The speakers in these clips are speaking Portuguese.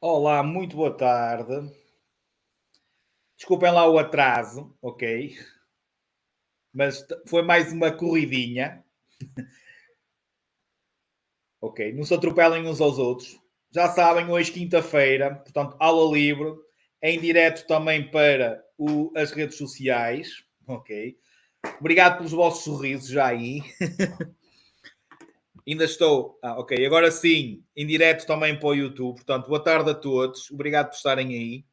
Olá, muito boa tarde. Desculpem lá o atraso, ok? Mas foi mais uma corridinha, ok? Não se atropelem uns aos outros. Já sabem, hoje quinta-feira, portanto, aula livre, em direto também para as redes sociais, ok? Obrigado pelos vossos sorrisos já aí. Ainda estou. Ok. Agora sim, em direto também para o YouTube. Portanto, boa tarde a todos. Obrigado por estarem aí.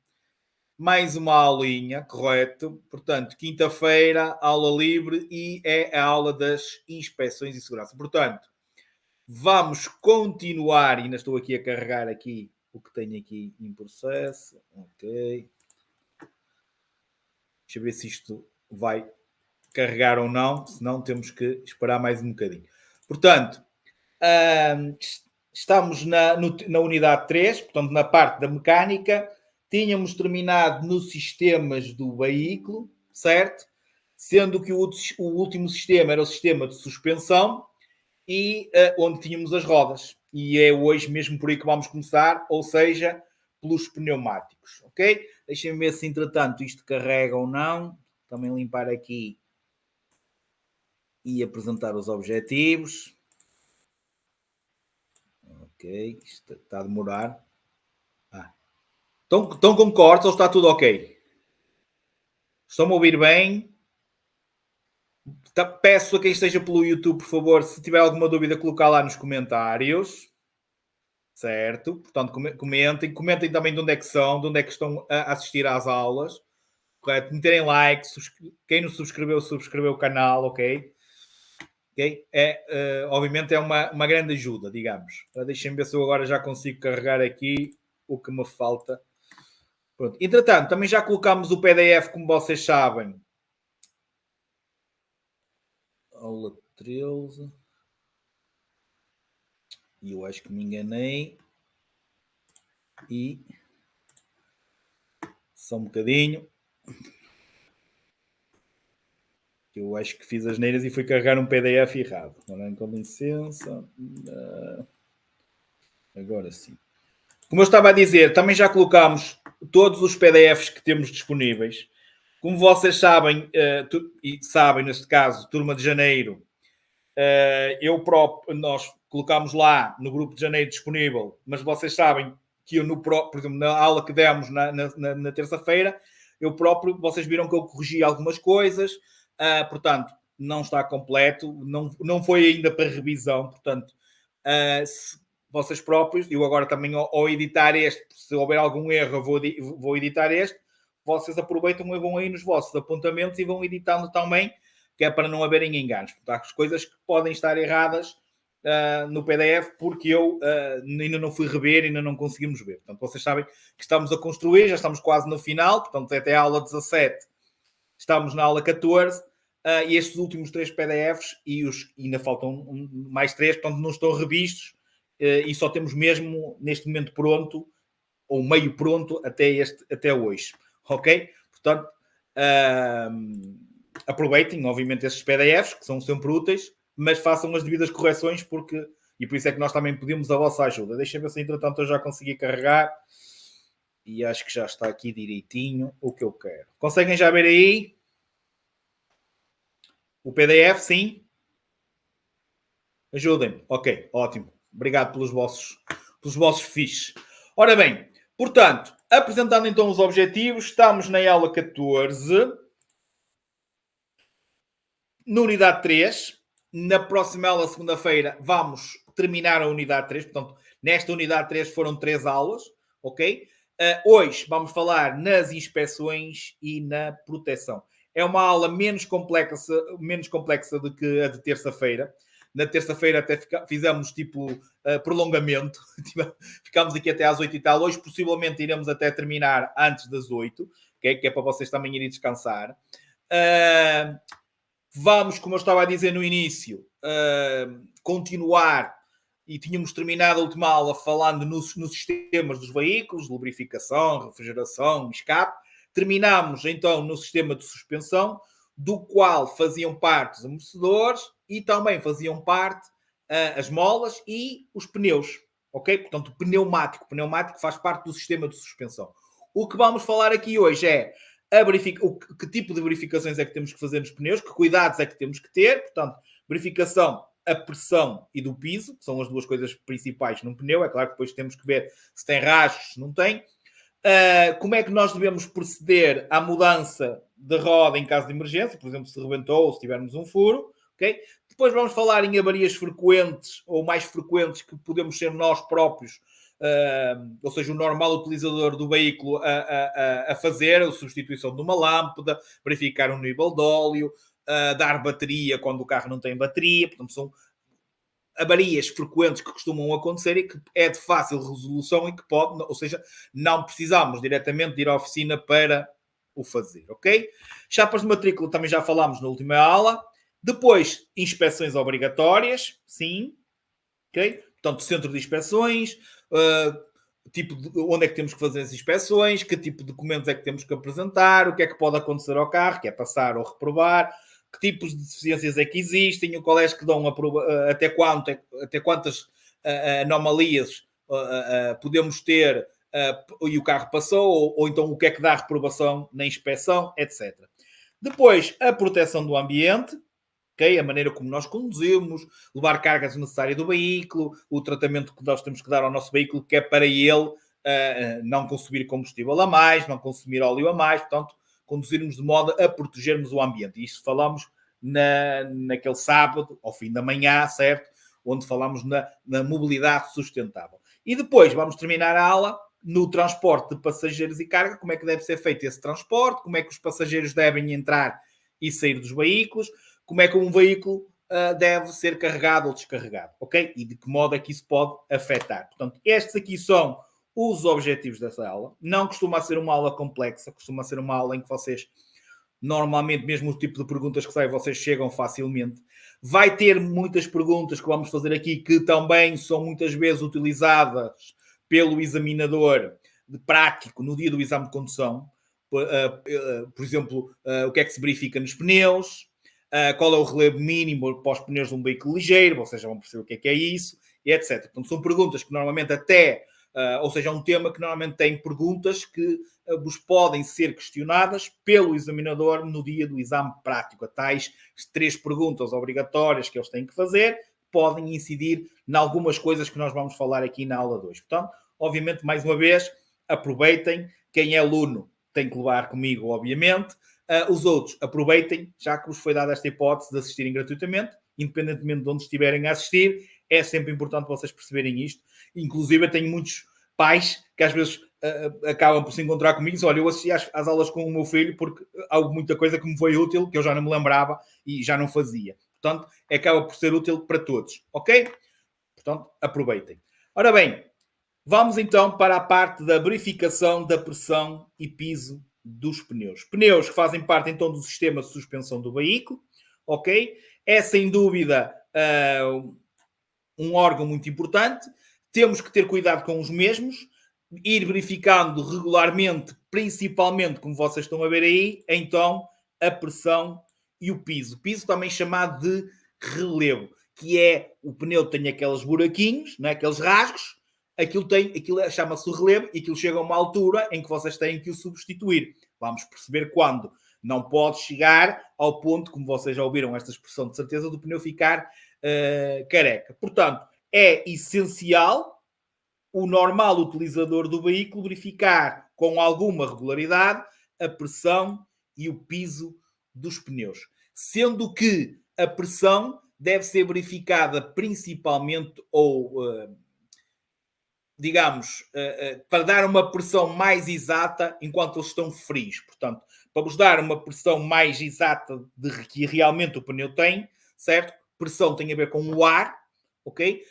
Mais uma aulinha, correto? Portanto, quinta-feira, aula livre e é a aula das inspeções e segurança. Portanto, vamos continuar, ainda estou aqui a carregar aqui o que tenho aqui em processo. Ok. Deixa eu ver se isto vai carregar ou não, senão temos que esperar mais um bocadinho. Portanto, ahm, estamos na unidade 3, portanto, na parte da mecânica. Tínhamos terminado nos sistemas do veículo, certo? Sendo que o último sistema era o sistema de suspensão e onde tínhamos as rodas. E é hoje mesmo por aí que vamos começar, ou seja, pelos pneumáticos, ok? Deixem-me ver se entretanto isto carrega ou não. Também limpar aqui e apresentar os objetivos. Ok, isto está a demorar. Estão com cortes ou está tudo ok? Estão-me a ouvir bem? Peço a quem esteja pelo YouTube, por favor, se tiver alguma dúvida, colocar lá nos comentários. Certo? Portanto, comentem. Comentem também de onde é que são, de onde é que estão a assistir às aulas. Correto? Meterem like. Quem não subscreveu, subscreveu o canal, ok? Ok? Obviamente é uma grande ajuda, digamos. Deixem-me ver se eu agora já consigo carregar aqui o que me falta. Pronto. Entretanto, também já colocámos o PDF, como vocês sabem. Aula 13. E eu acho que me enganei. E só um bocadinho. Eu acho que fiz as neiras e fui carregar um PDF errado. Com licença. Agora sim. Como eu estava a dizer, também já colocámos todos os PDFs que temos disponíveis. Como vocês sabem, e sabem neste caso, turma de janeiro, nós colocámos lá no grupo de janeiro disponível, mas vocês sabem que eu, por exemplo, na aula que demos na terça-feira, eu próprio, vocês viram que eu corrigi algumas coisas, portanto, não está completo, não foi ainda para revisão, portanto, se vocês próprios, eu agora também ao editar este, se houver algum erro, eu vou editar este, vocês aproveitam e vão aí nos vossos apontamentos e vão editando também, que é para não haverem enganos. Portanto, as coisas que podem estar erradas no PDF, porque eu ainda não fui rever, ainda não conseguimos ver. Portanto, vocês sabem que estamos a construir, já estamos quase no final, portanto, até a aula 17, estamos na aula 14, e estes últimos 3 PDFs, ainda faltam mais 3, portanto, não estão revistos, e só temos mesmo, neste momento, pronto, ou meio pronto, até hoje. Ok? Portanto, aproveitem, obviamente, esses PDFs, que são sempre úteis, mas façam as devidas correções, e por isso é que nós também pedimos a vossa ajuda. Deixem-me ver se, entretanto, eu já consegui carregar. E acho que já está aqui direitinho o que eu quero. Conseguem já ver aí? O PDF, sim? Ajudem-me. Ok, ótimo. Obrigado pelos vossos fiches. Ora bem, portanto, apresentando então os objetivos, estamos na aula 14, na unidade 3. Na próxima aula, segunda-feira, vamos terminar a unidade 3. Portanto, nesta unidade 3 foram 3 aulas, ok? Hoje vamos falar nas inspeções e na proteção. É uma aula menos complexa do que a de terça-feira. Na terça-feira até fizemos tipo prolongamento. Ficámos aqui até às 8 e tal. Hoje possivelmente iremos até terminar antes das 8, okay? Que é para vocês também irem descansar. Vamos, como eu estava a dizer no início, continuar, e tínhamos terminado a última aula falando nos sistemas dos veículos, lubrificação, refrigeração, escape. Terminámos então no sistema de suspensão, do qual faziam parte os amortecedores e também faziam parte as molas e os pneus. ok? Portanto, pneumático. Pneumático faz parte do sistema de suspensão. O que vamos falar aqui hoje é que tipo de verificações é que temos que fazer nos pneus, que cuidados é que temos que ter. Portanto, verificação a pressão e do piso, que são as duas coisas principais num pneu. É claro que depois temos que ver se tem rasgos, se não tem. Como é que nós devemos proceder à mudança de roda em caso de emergência, por exemplo, se rebentou ou se tivermos um furo, ok? Depois vamos falar em avarias frequentes ou mais frequentes que podemos ser nós próprios, ou seja, o normal utilizador do veículo a fazer, a substituição de uma lâmpada, verificar o nível de óleo, dar bateria quando o carro não tem bateria, portanto são avarias frequentes que costumam acontecer e que é de fácil resolução e que pode, ou seja, não precisamos diretamente de ir à oficina para o fazer, ok? Chapas de matrícula também já falámos na última aula. Depois, inspeções obrigatórias, sim, ok? Portanto, centro de inspeções, onde é que temos que fazer as inspeções, que tipo de documentos é que temos que apresentar, o que é que pode acontecer ao carro, que é passar ou reprovar, que tipos de deficiências é que existem, o qual é que dão até quantas anomalias podemos ter e o carro passou, ou então o que é que dá reprovação na inspeção, etc. Depois, a proteção do ambiente, okay? A maneira como nós conduzimos, levar cargas necessárias do veículo, o tratamento que nós temos que dar ao nosso veículo, que é para ele não consumir combustível a mais, não consumir óleo a mais, portanto, conduzirmos de modo a protegermos o ambiente. E isto falamos naquele sábado, ao fim da manhã, certo? Onde falamos na mobilidade sustentável. E depois vamos terminar a aula no transporte de passageiros e carga, como é que deve ser feito esse transporte, como é que os passageiros devem entrar e sair dos veículos, como é que um veículo deve ser carregado ou descarregado, ok? E de que modo é que isso pode afetar. Portanto, estes aqui são os objetivos dessa aula. Não costuma ser uma aula complexa, costuma ser uma aula em que vocês, normalmente, mesmo o tipo de perguntas que saem, vocês chegam facilmente. Vai ter muitas perguntas que vamos fazer aqui que também são muitas vezes utilizadas pelo examinador de prático no dia do exame de condução. Por exemplo, o que é que se verifica nos pneus, qual é o relevo mínimo para os pneus de um veículo ligeiro, vocês já vão perceber o que é isso, e etc. Portanto, são perguntas que normalmente ou seja, é um tema que normalmente tem perguntas que vos podem ser questionadas pelo examinador no dia do exame prático. Tais 3 perguntas obrigatórias que eles têm que fazer podem incidir em algumas coisas que nós vamos falar aqui na aula 2. Portanto, obviamente, mais uma vez, aproveitem. Quem é aluno tem que levar comigo, obviamente. Os outros, aproveitem, já que vos foi dada esta hipótese de assistirem gratuitamente, independentemente de onde estiverem a assistir. É sempre importante vocês perceberem isto. Inclusive, eu tenho muitos pais que às vezes acabam por se encontrar comigo e dizem, olha, eu assisti às aulas com o meu filho porque há muita coisa que me foi útil, que eu já não me lembrava e já não fazia. Portanto, acaba por ser útil para todos, ok? Portanto, aproveitem. Ora bem, vamos então para a parte da verificação da pressão e piso dos pneus. Pneus que fazem parte então do sistema de suspensão do veículo, ok? É sem dúvida um órgão muito importante. Temos que ter cuidado com os mesmos, ir verificando regularmente, principalmente, como vocês estão a ver aí, então, a pressão e o piso. O piso também chamado de relevo, que é o pneu tem aqueles buraquinhos, não é? Aqueles rasgos, aquilo chama-se o relevo e aquilo chega a uma altura em que vocês têm que o substituir. Vamos perceber quando. Não pode chegar ao ponto, como vocês já ouviram esta expressão de certeza, do pneu ficar careca. Portanto, é essencial o normal utilizador do veículo verificar com alguma regularidade a pressão e o piso dos pneus. Sendo que a pressão deve ser verificada principalmente digamos, para dar uma pressão mais exata enquanto eles estão frios. Portanto, para vos dar uma pressão mais exata de que realmente o pneu tem, certo? Pressão tem a ver com o ar, ok?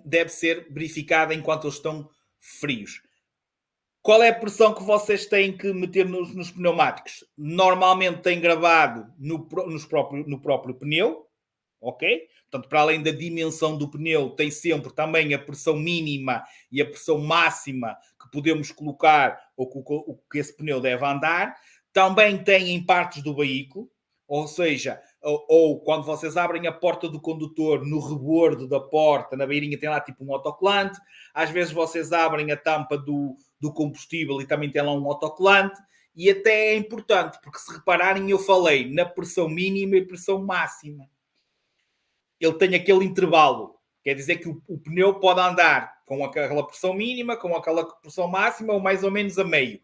Deve ser verificada enquanto eles estão frios. Qual é a pressão que vocês têm que meter nos pneumáticos? Normalmente tem gravado no próprio pneu, ok? Portanto, para além da dimensão do pneu, tem sempre também a pressão mínima e a pressão máxima que podemos colocar ou que esse pneu deve andar. Também tem em partes do veículo, ou seja, ou quando vocês abrem a porta do condutor, no rebordo da porta, na beirinha tem lá tipo um autocolante, às vezes vocês abrem a tampa do combustível e também tem lá um autocolante, e até é importante, porque se repararem, eu falei na pressão mínima e pressão máxima. Ele tem aquele intervalo, quer dizer que o pneu pode andar com aquela pressão mínima, com aquela pressão máxima, ou mais ou menos a meio.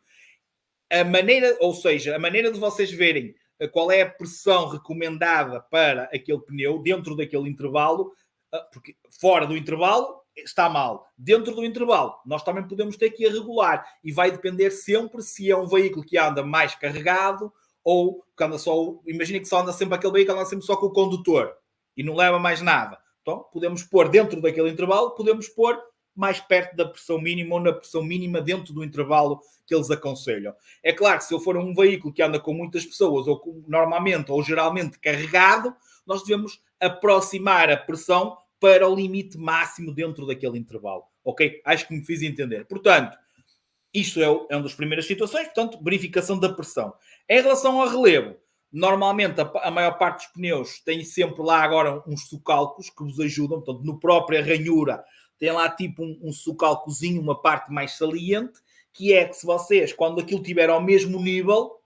A maneira, ou seja, a maneira de vocês verem qual é a pressão recomendada para aquele pneu dentro daquele intervalo, porque fora do intervalo está mal. Dentro do intervalo, nós também podemos ter que ir regular e vai depender sempre se é um veículo que anda mais carregado ou que anda só. Imagina que só anda sempre aquele veículo, anda sempre só com o condutor e não leva mais nada. Então, podemos pôr dentro daquele intervalo, podemos pôr mais perto da pressão mínima ou na pressão mínima dentro do intervalo que eles aconselham. É claro que se eu for um veículo que anda com muitas pessoas ou normalmente ou geralmente carregado, nós devemos aproximar a pressão para o limite máximo dentro daquele intervalo. Ok? Acho que me fiz entender. Portanto, isto é uma das primeiras situações, portanto, verificação da pressão. Em relação ao relevo, normalmente a maior parte dos pneus tem sempre lá agora uns socalcos que vos ajudam, portanto, no próprio ranhura tem lá tipo um socalcozinho, uma parte mais saliente, que é que se vocês, quando aquilo estiver ao mesmo nível,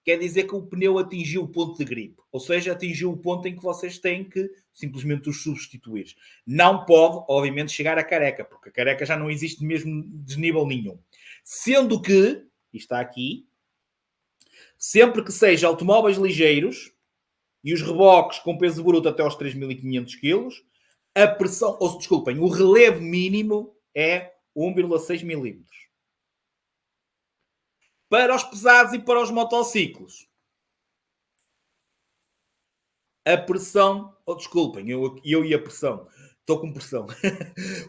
quer dizer que o pneu atingiu o ponto de gripe. Ou seja, atingiu o ponto em que vocês têm que simplesmente os substituir. Não pode, obviamente, chegar a careca, porque a careca já não existe mesmo desnível nenhum. Sendo que, e está aqui, sempre que seja automóveis ligeiros e os reboques com peso bruto até aos 3.500 kg, a pressão, ou desculpem, o relevo mínimo é 1,6 milímetros. Para os pesados e para os motociclos, a pressão, desculpem, eu e a pressão, estou com pressão.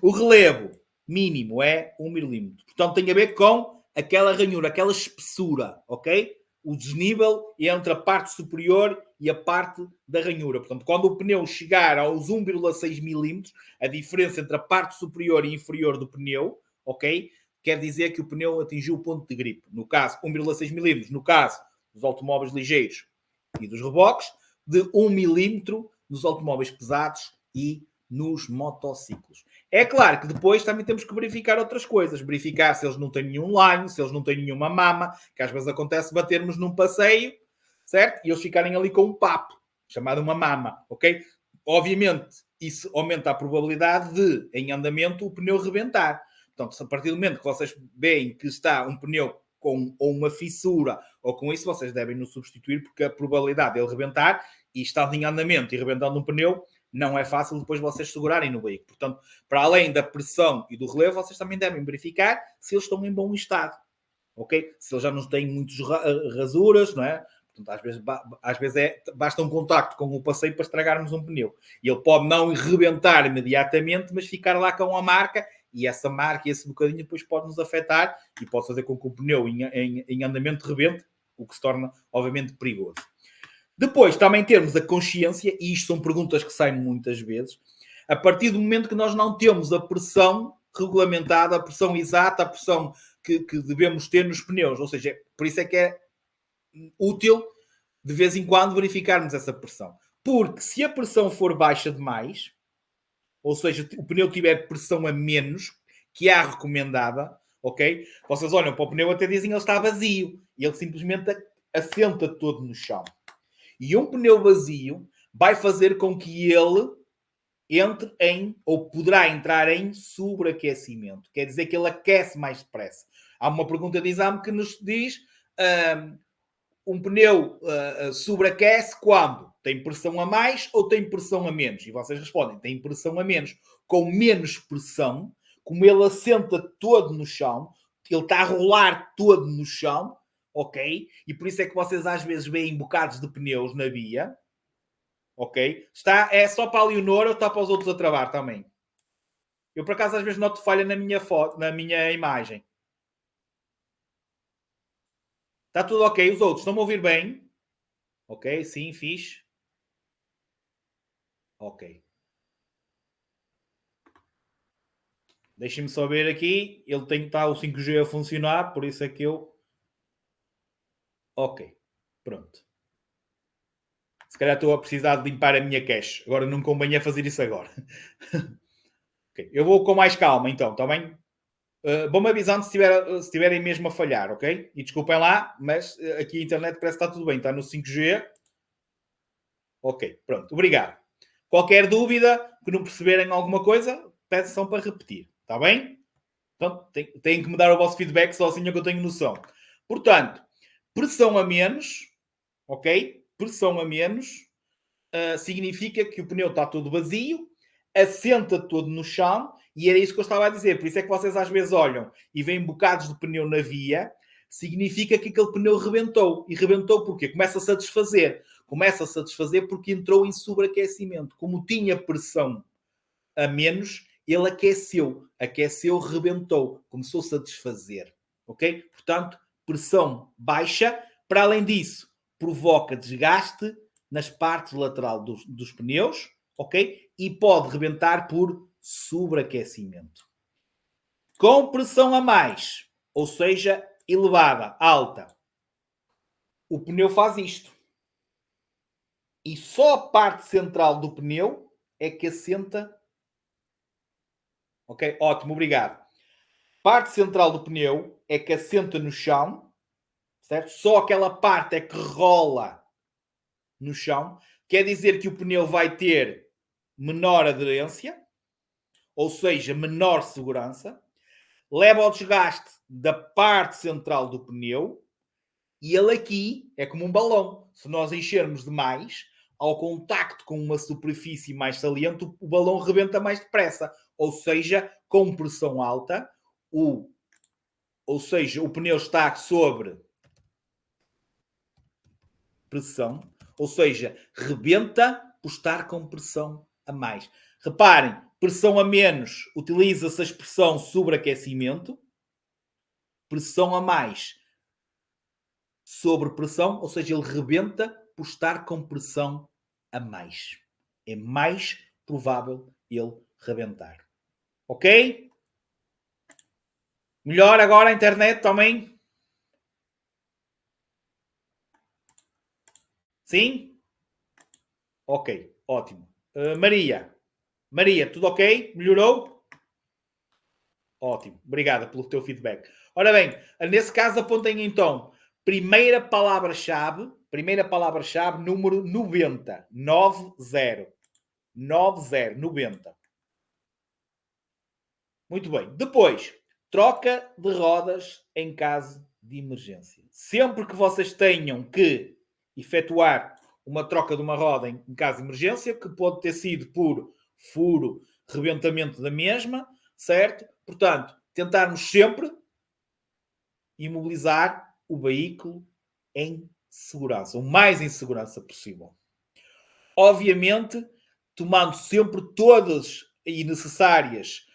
O relevo mínimo é 1 milímetro. Portanto, tem a ver com aquela ranhura, aquela espessura, ok? O desnível entre a parte superior e a parte da ranhura. Portanto, quando o pneu chegar aos 1,6 milímetros, a diferença entre a parte superior e inferior do pneu, ok? Quer dizer que o pneu atingiu o ponto de gripe. No caso, 1,6 milímetros, no caso dos automóveis ligeiros e dos reboques, de 1 milímetro nos automóveis pesados e nos motociclos. É claro que depois também temos que verificar outras coisas. Verificar se eles não têm nenhum line, se eles não têm nenhuma mama, que às vezes acontece batermos num passeio, certo? E eles ficarem ali com um papo, chamado uma mama, ok? Obviamente, isso aumenta a probabilidade de, em andamento, o pneu rebentar. Portanto, a partir do momento que vocês veem que está um pneu com ou uma fissura ou com isso, vocês devem nos substituir, porque a probabilidade de ele rebentar, e estando em andamento e rebentando um pneu, não é fácil depois vocês segurarem no veículo. Portanto, para além da pressão e do relevo, vocês também devem verificar se eles estão em bom estado. Ok? Se eles já não têm muitas rasuras, não é? Portanto, às vezes basta um contacto com o passeio para estragarmos um pneu. E ele pode não rebentar imediatamente, mas ficar lá com a marca, e essa marca e esse bocadinho depois pode nos afetar e pode fazer com que o pneu em andamento rebente, o que se torna, obviamente, perigoso. Depois, também termos a consciência, e isto são perguntas que saem muitas vezes, a partir do momento que nós não temos a pressão regulamentada, a pressão exata, a pressão que devemos ter nos pneus. Ou seja, por isso é que é útil, de vez em quando, verificarmos essa pressão. Porque se a pressão for baixa demais, ou seja, o pneu tiver pressão a menos, que é a recomendada, ok? Vocês olham para o pneu até dizem que ele está vazio. E ele simplesmente assenta todo no chão. E um pneu vazio vai fazer com que ele entre em, ou poderá entrar em sobreaquecimento. Quer dizer que ele aquece mais depressa. Há uma pergunta de exame que nos diz um pneu sobreaquece quando? Tem pressão a mais ou tem pressão a menos? E vocês respondem, tem pressão a menos. Com menos pressão, como ele assenta todo no chão, ele está a rolar todo no chão, ok? E por isso é que vocês às vezes veem bocados de pneus na via, ok? É só para a Leonor ou está para os outros a travar também? Eu, por acaso, às vezes noto falha na minha foto, na minha imagem. Está tudo ok? Os outros estão-me a ouvir bem? Ok, sim, fixe. Ok. Deixem-me só ver aqui. Ele tem que estar o 5G a funcionar, por isso é que eu... Ok, pronto. calhar estou a precisar de limpar a minha cache. Agora não convém é fazer isso agora. Okay. Eu vou com mais calma então, está bem? Vou-me avisando se estiverem mesmo a falhar, ok? E desculpem lá, mas aqui a internet parece que está tudo bem. Está no 5G. Ok, pronto. Obrigado. Qualquer dúvida, que não perceberem alguma coisa, peçam para repetir. Está bem? Então, têm que me dar o vosso feedback sozinho que eu tenho noção. Portanto, pressão a menos, ok? Pressão a menos significa que o pneu está todo vazio, assenta todo no chão, e era isso que eu estava a dizer. Por isso é que vocês às vezes olham e veem bocados de pneu na via, significa que aquele pneu rebentou. E rebentou porquê? Começa-se a desfazer. Começa-se a desfazer porque entrou em sobreaquecimento. Como tinha pressão a menos, ele aqueceu. Aqueceu, rebentou. Começou-se a desfazer. Ok? Portanto, pressão baixa. Para além disso, provoca desgaste nas partes lateral dos pneus, ok? E pode rebentar por sobreaquecimento. Com pressão a mais, ou seja, elevada, alta, o pneu faz isto. E só a parte central do pneu é que assenta. Ok? Ótimo, obrigado. Parte central do pneu é que assenta no chão, certo? Só aquela parte é que rola no chão. Quer dizer que o pneu vai ter menor aderência, ou seja, menor segurança, leva ao desgaste da parte central do pneu e ele aqui é como um balão. Se nós enchermos demais, ao contacto com uma superfície mais saliente, o balão rebenta mais depressa. Ou seja, com pressão alta, ou seja, o pneu está sobre pressão, ou seja, rebenta por estar com pressão a mais. Reparem, pressão a menos, utiliza-se a expressão sobreaquecimento. Pressão a mais, sobre pressão, ou seja, ele rebenta por estar com pressão a mais. É mais provável ele rebentar. Ok? Melhor agora a internet também? Sim? Ok, ótimo. Maria, tudo ok? Melhorou? Ótimo, obrigada pelo teu feedback. Ora bem, nesse caso apontem então, primeira palavra-chave, número 90, 90, 90. Muito bem. Depois, troca de rodas em caso de emergência. Sempre que vocês tenham que efetuar uma troca de uma roda em caso de emergência, que pode ter sido por furo, rebentamento da mesma, certo? Portanto, tentarmos sempre imobilizar o veículo em segurança, o mais em segurança possível. Obviamente, tomando sempre todas e necessárias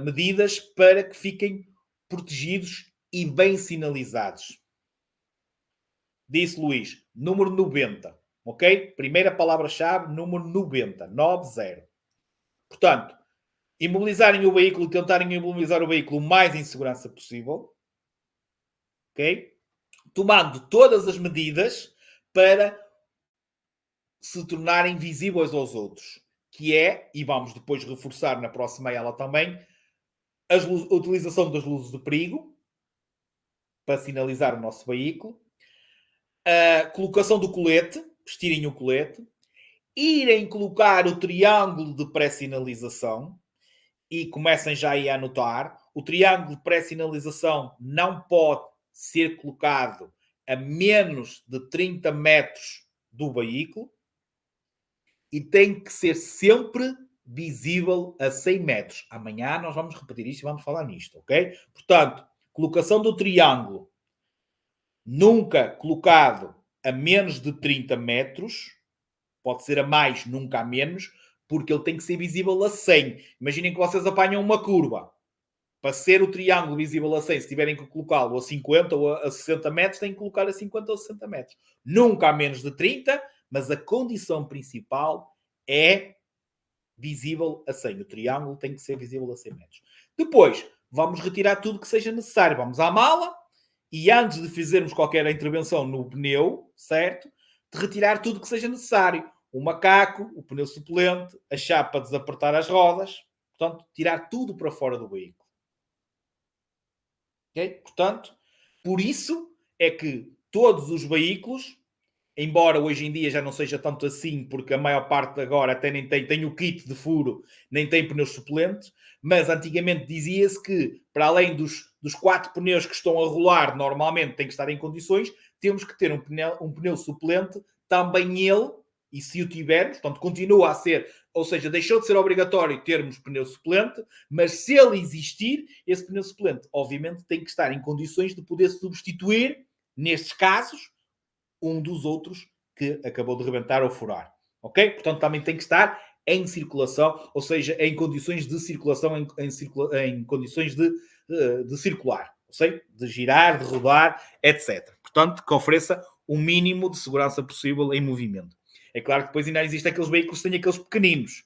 medidas para que fiquem protegidos e bem sinalizados. Disse Luís, número 90, ok? Primeira palavra-chave, número 90, 90. Portanto, imobilizarem o veículo e tentarem imobilizar o veículo o mais em segurança possível, ok? Tomando todas as medidas para se tornarem visíveis aos outros, que é, e vamos depois reforçar na próxima ela também, a utilização das luzes de perigo para sinalizar o nosso veículo, a colocação do colete, vestirem o colete, irem colocar o triângulo de pré-sinalização e comecem já aí a anotar. O triângulo de pré-sinalização não pode ser colocado a menos de 30 metros do veículo e tem que ser sempre visível a 100 metros. Amanhã nós vamos repetir isto e vamos falar nisto, ok? Portanto, colocação do triângulo nunca colocado a menos de 30 metros, pode ser a mais, nunca a menos, porque ele tem que ser visível a 100. Imaginem que vocês apanham uma curva. Para ser o triângulo visível a 100, se tiverem que colocá-lo a 50 ou a 60 metros, têm que colocar a 50 ou 60 metros. Nunca a menos de 30, mas a condição principal é visível a 100. O triângulo tem que ser visível a 100 metros. Depois, vamos retirar tudo que seja necessário. Vamos à mala e antes de fazermos qualquer intervenção no pneu, certo? De retirar tudo que seja necessário. o macaco, o pneu suplente, a chapa desapertar as rodas, portanto, tirar tudo para fora do veículo. Ok? Portanto, por isso é que todos os veículos, embora hoje em dia já não seja tanto assim, porque a maior parte agora até nem tem o kit de furo, nem tem pneus suplentes, mas antigamente dizia-se que, para além dos 4 pneus que estão a rolar, normalmente tem que estar em condições, temos que ter um pneu suplente, também ele, e se o tivermos, portanto, continua a ser, ou seja, deixou de ser obrigatório termos pneu suplente, mas se ele existir, esse pneu suplente, obviamente, tem que estar em condições de poder substituir, nestes casos, um dos outros que acabou de rebentar ou furar. Ok? Portanto, também tem que estar em circulação, ou seja, em condições de circulação, em condições de circular, ou seja, de girar, de rodar, etc. Portanto, que ofereça o mínimo de segurança possível em movimento. É claro que depois ainda existem aqueles veículos que têm aqueles pequeninos,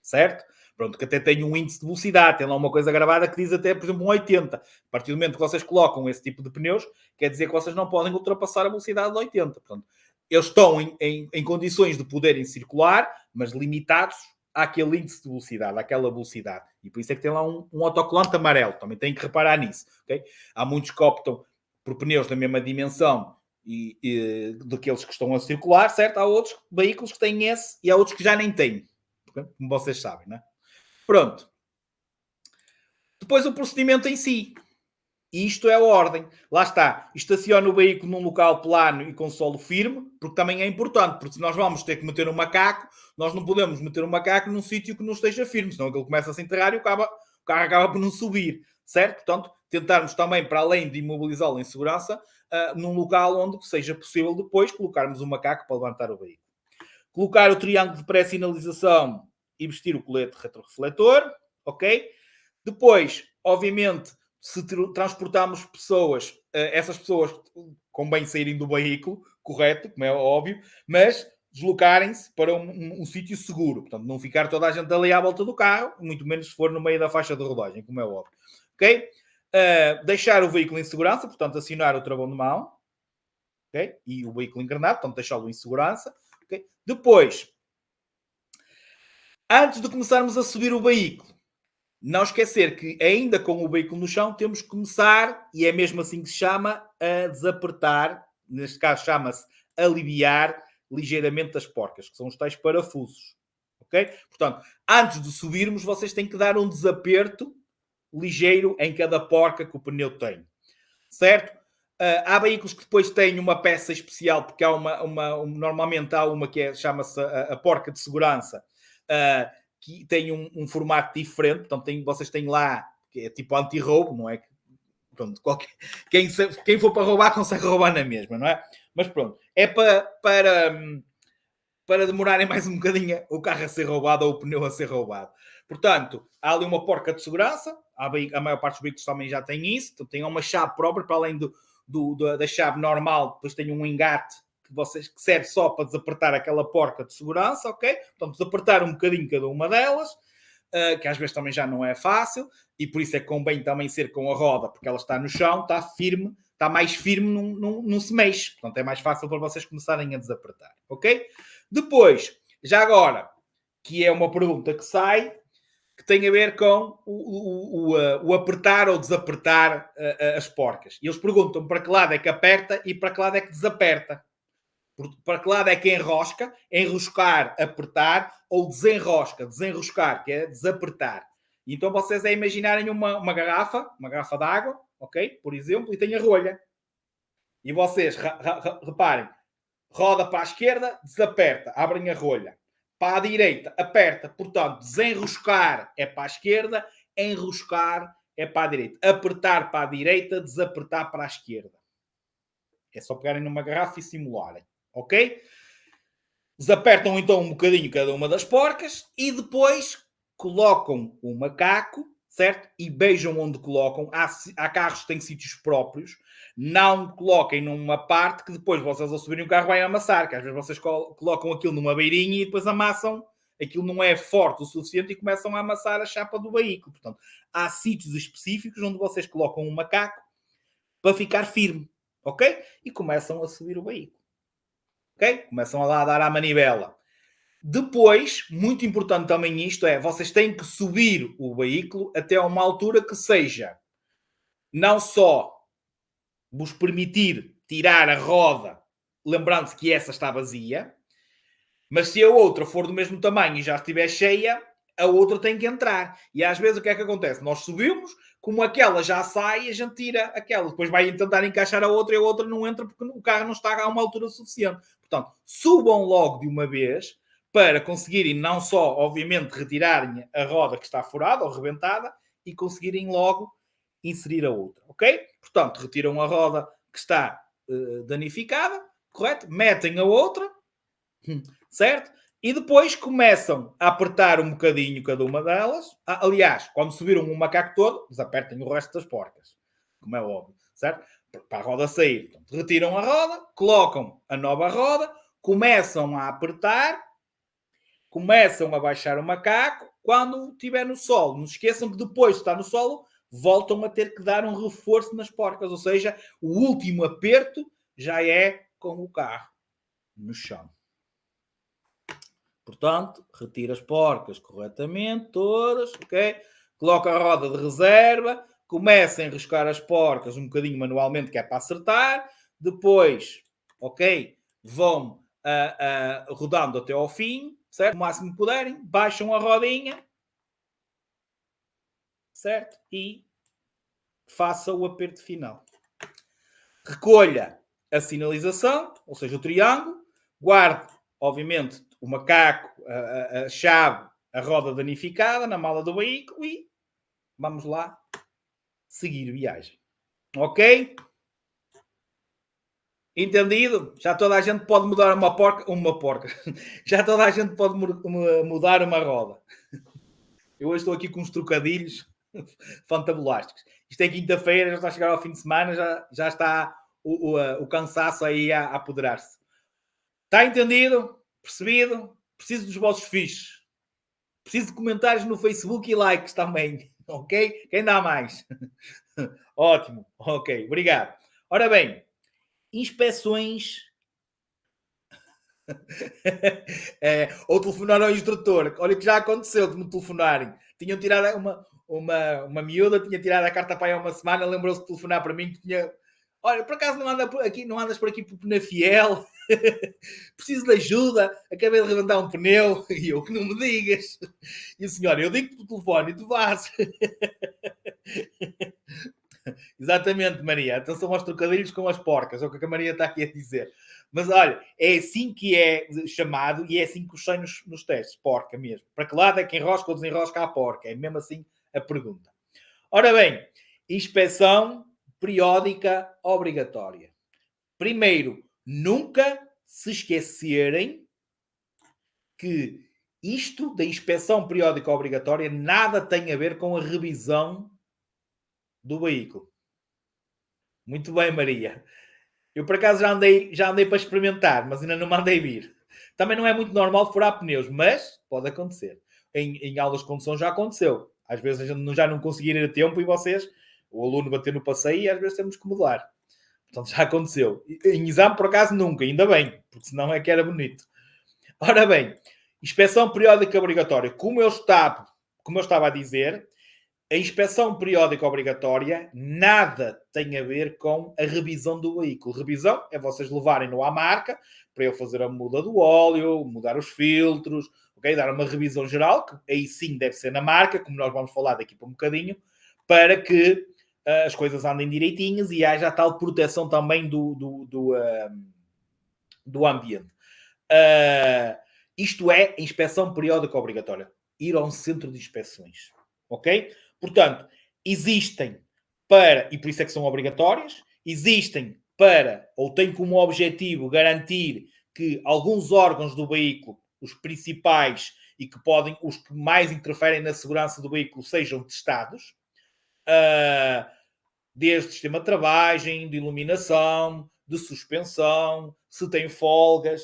certo? Pronto, que até tem um índice de velocidade, tem lá uma coisa gravada que diz até, por exemplo, um 80. A partir do momento que vocês colocam esse tipo de pneus, quer dizer que vocês não podem ultrapassar a velocidade de 80. Portanto, eles estão em condições de poderem circular, mas limitados àquele índice de velocidade, àquela velocidade. E por isso é que tem lá um autocolante amarelo. Também tem que reparar nisso. Okay? Há muitos que optam por pneus da mesma dimensão daqueles que estão a circular, certo? Há outros veículos que têm esse e há outros que já nem têm. Como vocês sabem, não é? Pronto. Depois o procedimento em si. Isto é a ordem. Lá está. Estaciona o veículo num local plano e com solo firme, porque também é importante, porque se nós vamos ter que meter um macaco, nós não podemos meter um macaco num sítio que não esteja firme, senão ele começa a se enterrar e o carro acaba por não subir, certo? Portanto, tentarmos também, para além de imobilizá-lo em segurança, num local onde seja possível depois colocarmos um macaco para levantar o veículo. Colocar o triângulo de pré-sinalização e vestir o colete retrorefletor, ok? Depois, obviamente, se transportarmos pessoas, essas pessoas convém saírem do veículo, correto, como é óbvio, mas deslocarem-se para um sítio seguro. Portanto, não ficar toda a gente ali à volta do carro, muito menos se for no meio da faixa de rodagem, como é óbvio. Ok? Deixar o veículo em segurança, portanto, acionar o travão de mão. Ok? E o veículo engrenado, portanto, deixá-lo em segurança. Okay? Depois, antes de começarmos a subir o veículo, não esquecer que, ainda com o veículo no chão, temos que começar, e é mesmo assim que se chama, a desapertar, neste caso chama-se aliviar ligeiramente as porcas, que são os tais parafusos. Ok? Portanto, antes de subirmos, vocês têm que dar um desaperto ligeiro em cada porca que o pneu tem. Certo? Há veículos que depois têm uma peça especial, porque há normalmente há uma que chama-se a porca de segurança, que tem um formato diferente, portanto vocês têm lá, que é tipo anti-roubo, não é? Pronto, quem for para roubar consegue roubar na mesma, não é? Mas pronto, é para demorarem mais um bocadinho o carro a ser roubado ou o pneu a ser roubado. Portanto, há ali uma porca de segurança, a maior parte dos veículos também já tem isso, então tem uma chave própria, para além da chave normal, depois tem um engate que serve só para desapertar aquela porca de segurança, ok? Portanto, desapertar um bocadinho cada uma delas, que às vezes também já não é fácil, e por isso é que convém também ser com a roda, porque ela está no chão, está firme, está mais firme, não se mexe. Portanto, é mais fácil para vocês começarem a desapertar, ok? Depois, já agora, que é uma pergunta que sai, que tem a ver com o apertar ou desapertar as porcas. E eles perguntam para que lado é que aperta e para que lado é que desaperta. Para que lado é que enrosca, enroscar, apertar, ou desenrosca, desenroscar, que é desapertar. E então vocês é imaginarem uma garrafa de água, ok? Por exemplo, e tem a rolha. E vocês, reparem, roda para a esquerda, desaperta, abrem a rolha. Para a direita, aperta. Portanto, desenroscar é para a esquerda, enroscar é para a direita. Apertar para a direita, desapertar para a esquerda. É só pegarem numa garrafa e simularem. Ok? Desapertam então um bocadinho cada uma das porcas e depois colocam o macaco, certo? E beijam onde colocam. Há carros que têm sítios próprios. Não coloquem numa parte que depois vocês ao subirem o carro vai amassar, que às vezes vocês colocam aquilo numa beirinha e depois amassam. Aquilo não é forte o suficiente e começam a amassar a chapa do veículo. Portanto, há sítios específicos onde vocês colocam um macaco para ficar firme, ok? E começam a subir o veículo. Ok? Começam a lá a dar à manivela. Depois, muito importante também isto é, vocês têm que subir o veículo até a uma altura que seja não só vos permitir tirar a roda, lembrando-se que essa está vazia, mas se a outra for do mesmo tamanho e já estiver cheia, a outra tem que entrar. E às vezes o que é que acontece? Nós subimos, como aquela já sai, a gente tira aquela. Depois vai tentar encaixar a outra e a outra não entra porque o carro não está a uma altura suficiente. Portanto, subam logo de uma vez para conseguirem não só, obviamente, retirarem a roda que está furada ou rebentada e conseguirem logo inserir a outra, ok? Portanto, retiram a roda que está danificada, correto? Metem a outra, certo? E depois começam a apertar um bocadinho cada uma delas. Aliás, quando subiram um macaco todo, desapertem o resto das porcas, como é óbvio, certo? Para a roda sair. Portanto, retiram a roda, colocam a nova roda, começam a apertar, começam a baixar o macaco. Quando estiver no solo, não se esqueçam que depois de estar no solo, voltam a ter que dar um reforço nas porcas, ou seja, o último aperto já é com o carro no chão. Portanto, retira as porcas corretamente, todas, ok? Coloca a roda de reserva, começa a enroscar as porcas um bocadinho manualmente, que é para acertar. Depois, ok? Vão rodando até ao fim, certo? O máximo que puderem, baixam a rodinha, certo? E faça o aperto final. Recolha a sinalização, ou seja, o triângulo, guarde, obviamente, o macaco, a chave, a roda danificada na mala do veículo e vamos lá seguir viagem. Ok? Entendido? Já toda a gente pode mudar uma porca. Já toda a gente pode mudar uma roda. Eu hoje estou aqui com uns trocadilhos fantabulásticos. Isto é quinta-feira, já está a chegar ao fim de semana, já está o cansaço aí a apoderar-se. Está entendido? Percebido? Preciso dos vossos fiches. Preciso de comentários no Facebook e likes também. Ok? Quem dá mais? Ótimo. Ok, obrigado. Ora bem, inspeções. Ou telefonar ao instrutor. Olha que já aconteceu de me telefonarem. Tinham tirado uma miúda, tinha tirado a carta para aí há uma semana, lembrou-se de telefonar para mim que tinha. Olha, por acaso não andas por aqui por Penafiel? Preciso de ajuda, acabei de levantar um pneu e eu que não me digas. E o senhor, eu digo-te por telefone e tu vas. Exatamente, Maria. Então são aos trocadilhos com as porcas, é o que a Maria está aqui a dizer. Mas olha, é assim que é chamado e é assim que os sei nos testes, porca mesmo. Para que lado é que enrosca ou desenrosca a porca? É mesmo assim a pergunta. Ora bem, inspeção periódica obrigatória. Primeiro, nunca se esquecerem que isto da inspeção periódica obrigatória nada tem a ver com a revisão do veículo. Muito bem, Maria. Eu, por acaso, já andei para experimentar, mas ainda não mandei vir. Também não é muito normal furar pneus, mas pode acontecer. Em aulas de condução já aconteceu. Às vezes a gente já não conseguir ir a tempo e vocês, o aluno bater no passeio e às vezes temos que mudar. Portanto, já aconteceu. Em exame, por acaso, nunca. Ainda bem, porque senão é que era bonito. Ora bem, inspeção periódica obrigatória. Como eu estava a dizer, a inspeção periódica obrigatória nada tem a ver com a revisão do veículo. Revisão é vocês levarem-no à marca para eu fazer a muda do óleo, mudar os filtros, ok? Dar uma revisão geral, que aí sim deve ser na marca, como nós vamos falar daqui para um bocadinho, para que as coisas andem direitinhas e haja a tal proteção também do ambiente. Isto é inspeção periódica obrigatória. Ir a um centro de inspeções. Ok? Portanto, existem para, e por isso é que são obrigatórias, existem para, ou têm como objetivo, garantir que alguns órgãos do veículo, os principais e que podem, os que mais interferem na segurança do veículo, sejam testados. Desde sistema de travagem, de iluminação, de suspensão, se tem folgas,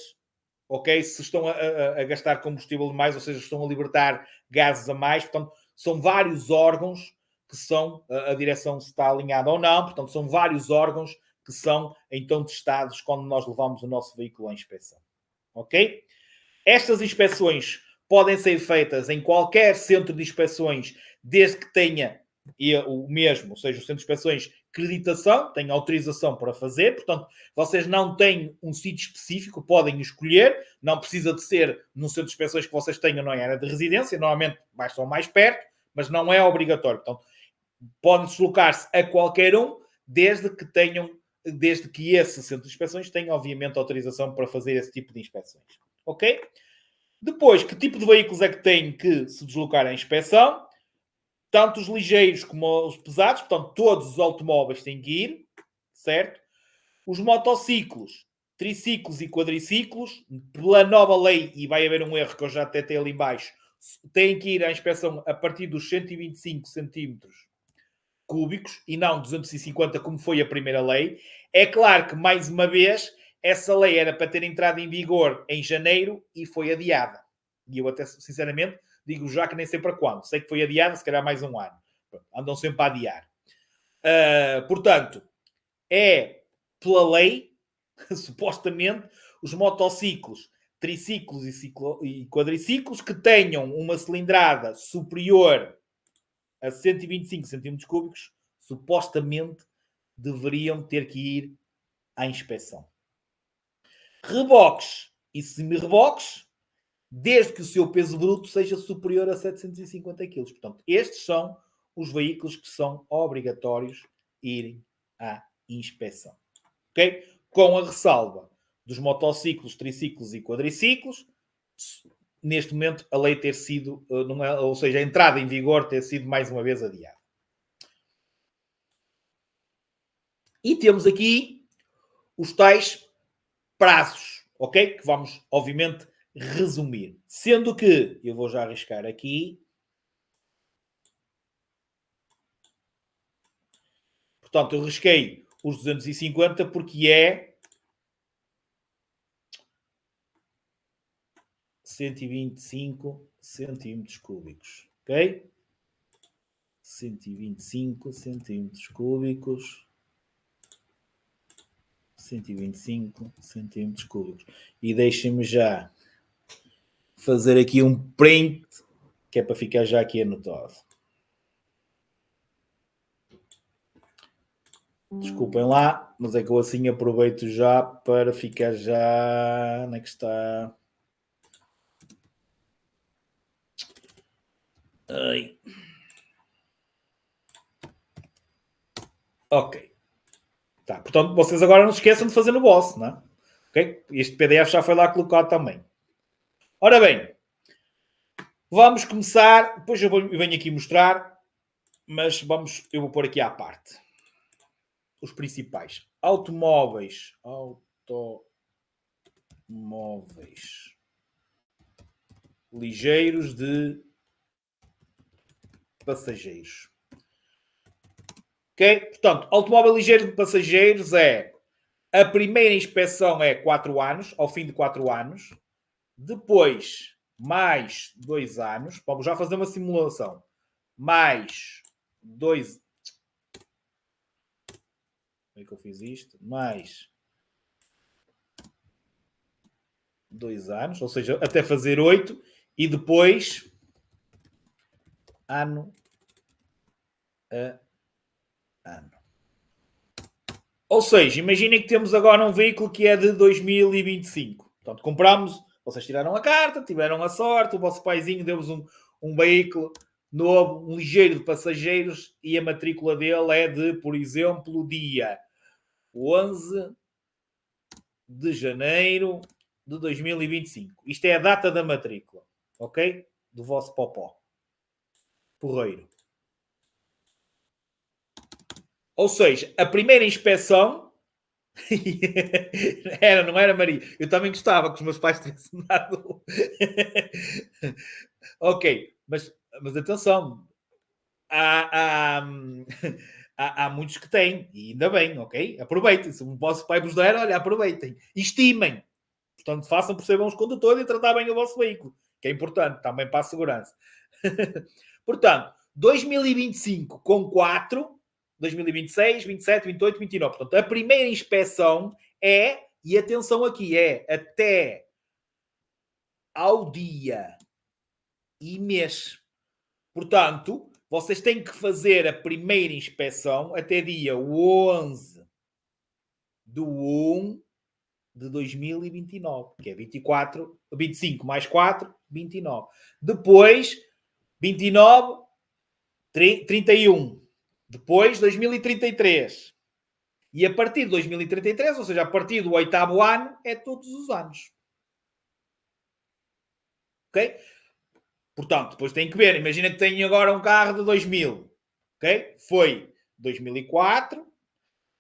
ok? Se estão a gastar combustível demais, ou seja, estão a libertar gases a mais. Portanto, são vários órgãos que são, a direção se está alinhada ou não, portanto, são vários órgãos que são, então, testados quando nós levamos o nosso veículo à inspeção. Ok? Estas inspeções podem ser feitas em qualquer centro de inspeções, desde que tenha o mesmo, ou seja, o centro de inspeções acreditação, tem autorização para fazer, portanto, vocês não têm um sítio específico, podem escolher, não precisa de ser no centro de inspeções que vocês tenham na área de residência, normalmente são mais perto, mas não é obrigatório. Portanto, podem deslocar-se a qualquer um, desde que esse centro de inspeções tenha, obviamente, autorização para fazer esse tipo de inspeções. Ok? Depois, que tipo de veículos é que têm que se deslocar à inspeção? Tanto os ligeiros como os pesados, portanto, todos os automóveis têm que ir, certo? Os motociclos, triciclos e quadriciclos, pela nova lei, e vai haver um erro que eu já até tenho ali em baixo, têm que ir à inspeção a partir dos 125 centímetros cúbicos e não 250, como foi a primeira lei. É claro que, mais uma vez, essa lei era para ter entrado em vigor em janeiro e foi adiada. E eu até, sinceramente, digo já que nem sei para quando. Sei que foi adiada, se calhar mais um ano. Andam sempre a adiar. Portanto, é pela lei, supostamente, os motociclos, triciclos e quadriciclos que tenham uma cilindrada superior a 125 centímetros cúbicos, supostamente deveriam ter que ir à inspeção. Reboques e semi-reboques, desde que o seu peso bruto seja superior a 750 kg. Portanto, estes são os veículos que são obrigatórios irem à inspeção. Ok? Com a ressalva dos motociclos, triciclos e quadriciclos, neste momento a lei ter sido, não é, ou seja, a entrada em vigor ter sido mais uma vez adiada. E temos aqui os tais prazos, ok? Que vamos, obviamente, resumir. Sendo que, eu vou já arriscar aqui, portanto, eu risquei os 250 porque é 125 centímetros cúbicos, ok? 125 centímetros cúbicos. 125 centímetros cúbicos. E deixem-me já fazer aqui um print, que é para ficar já aqui anotado. Desculpem lá, mas é que eu assim aproveito já para ficar já... Onde é que está? Ai. Ok. Tá, portanto, vocês agora não se esqueçam de fazer no vosso, não é? Ok? Este PDF já foi lá colocado também. Ora bem, vamos começar. Depois eu venho aqui mostrar, mas eu vou pôr aqui à parte. Os principais. Automóveis ligeiros de passageiros. Ok? Portanto, automóvel ligeiro de passageiros é... A primeira inspeção é 4 anos, ao fim de 4 anos. Depois, mais 2 anos. Vamos já fazer uma simulação. Mais 2... Como é que eu fiz isto? Mais 2 anos, ou seja, até fazer 8. E depois, ano a ano. Ou seja, imaginem que temos agora um veículo que é de 2025. Portanto, compramos, vocês tiraram a carta, tiveram a sorte, o vosso paizinho deu-vos um veículo novo, um ligeiro de passageiros, e a matrícula dele é de, por exemplo, dia 11 de janeiro de 2025. Isto é a data da matrícula, ok? Do vosso popó. Porreiro. Ou seja, a primeira inspeção não era, Maria? Eu também gostava que os meus pais tivessem dado. Ok, mas atenção, há muitos que têm, e ainda bem, ok? Aproveitem. Se o vosso pai vos der, olha, aproveitem. Estimem. Portanto, façam por ser bons condutores e tratar bem o vosso veículo, que é importante também para a segurança. Portanto, 2025 com 4, 2026, 27, 28, 29. Portanto, a primeira inspeção é, e atenção aqui, é até ao dia e mês. Portanto, vocês têm que fazer a primeira inspeção até dia 11 de 1 de 2029, que é 24, 25 mais 4, 29. Depois, 29, 31. Depois, 2033. E a partir de 2033, ou seja, a partir do 8º ano, é todos os anos. Ok? Portanto, depois tem que ver. Imagina que tenho agora um carro de 2000. Ok? Foi 2004,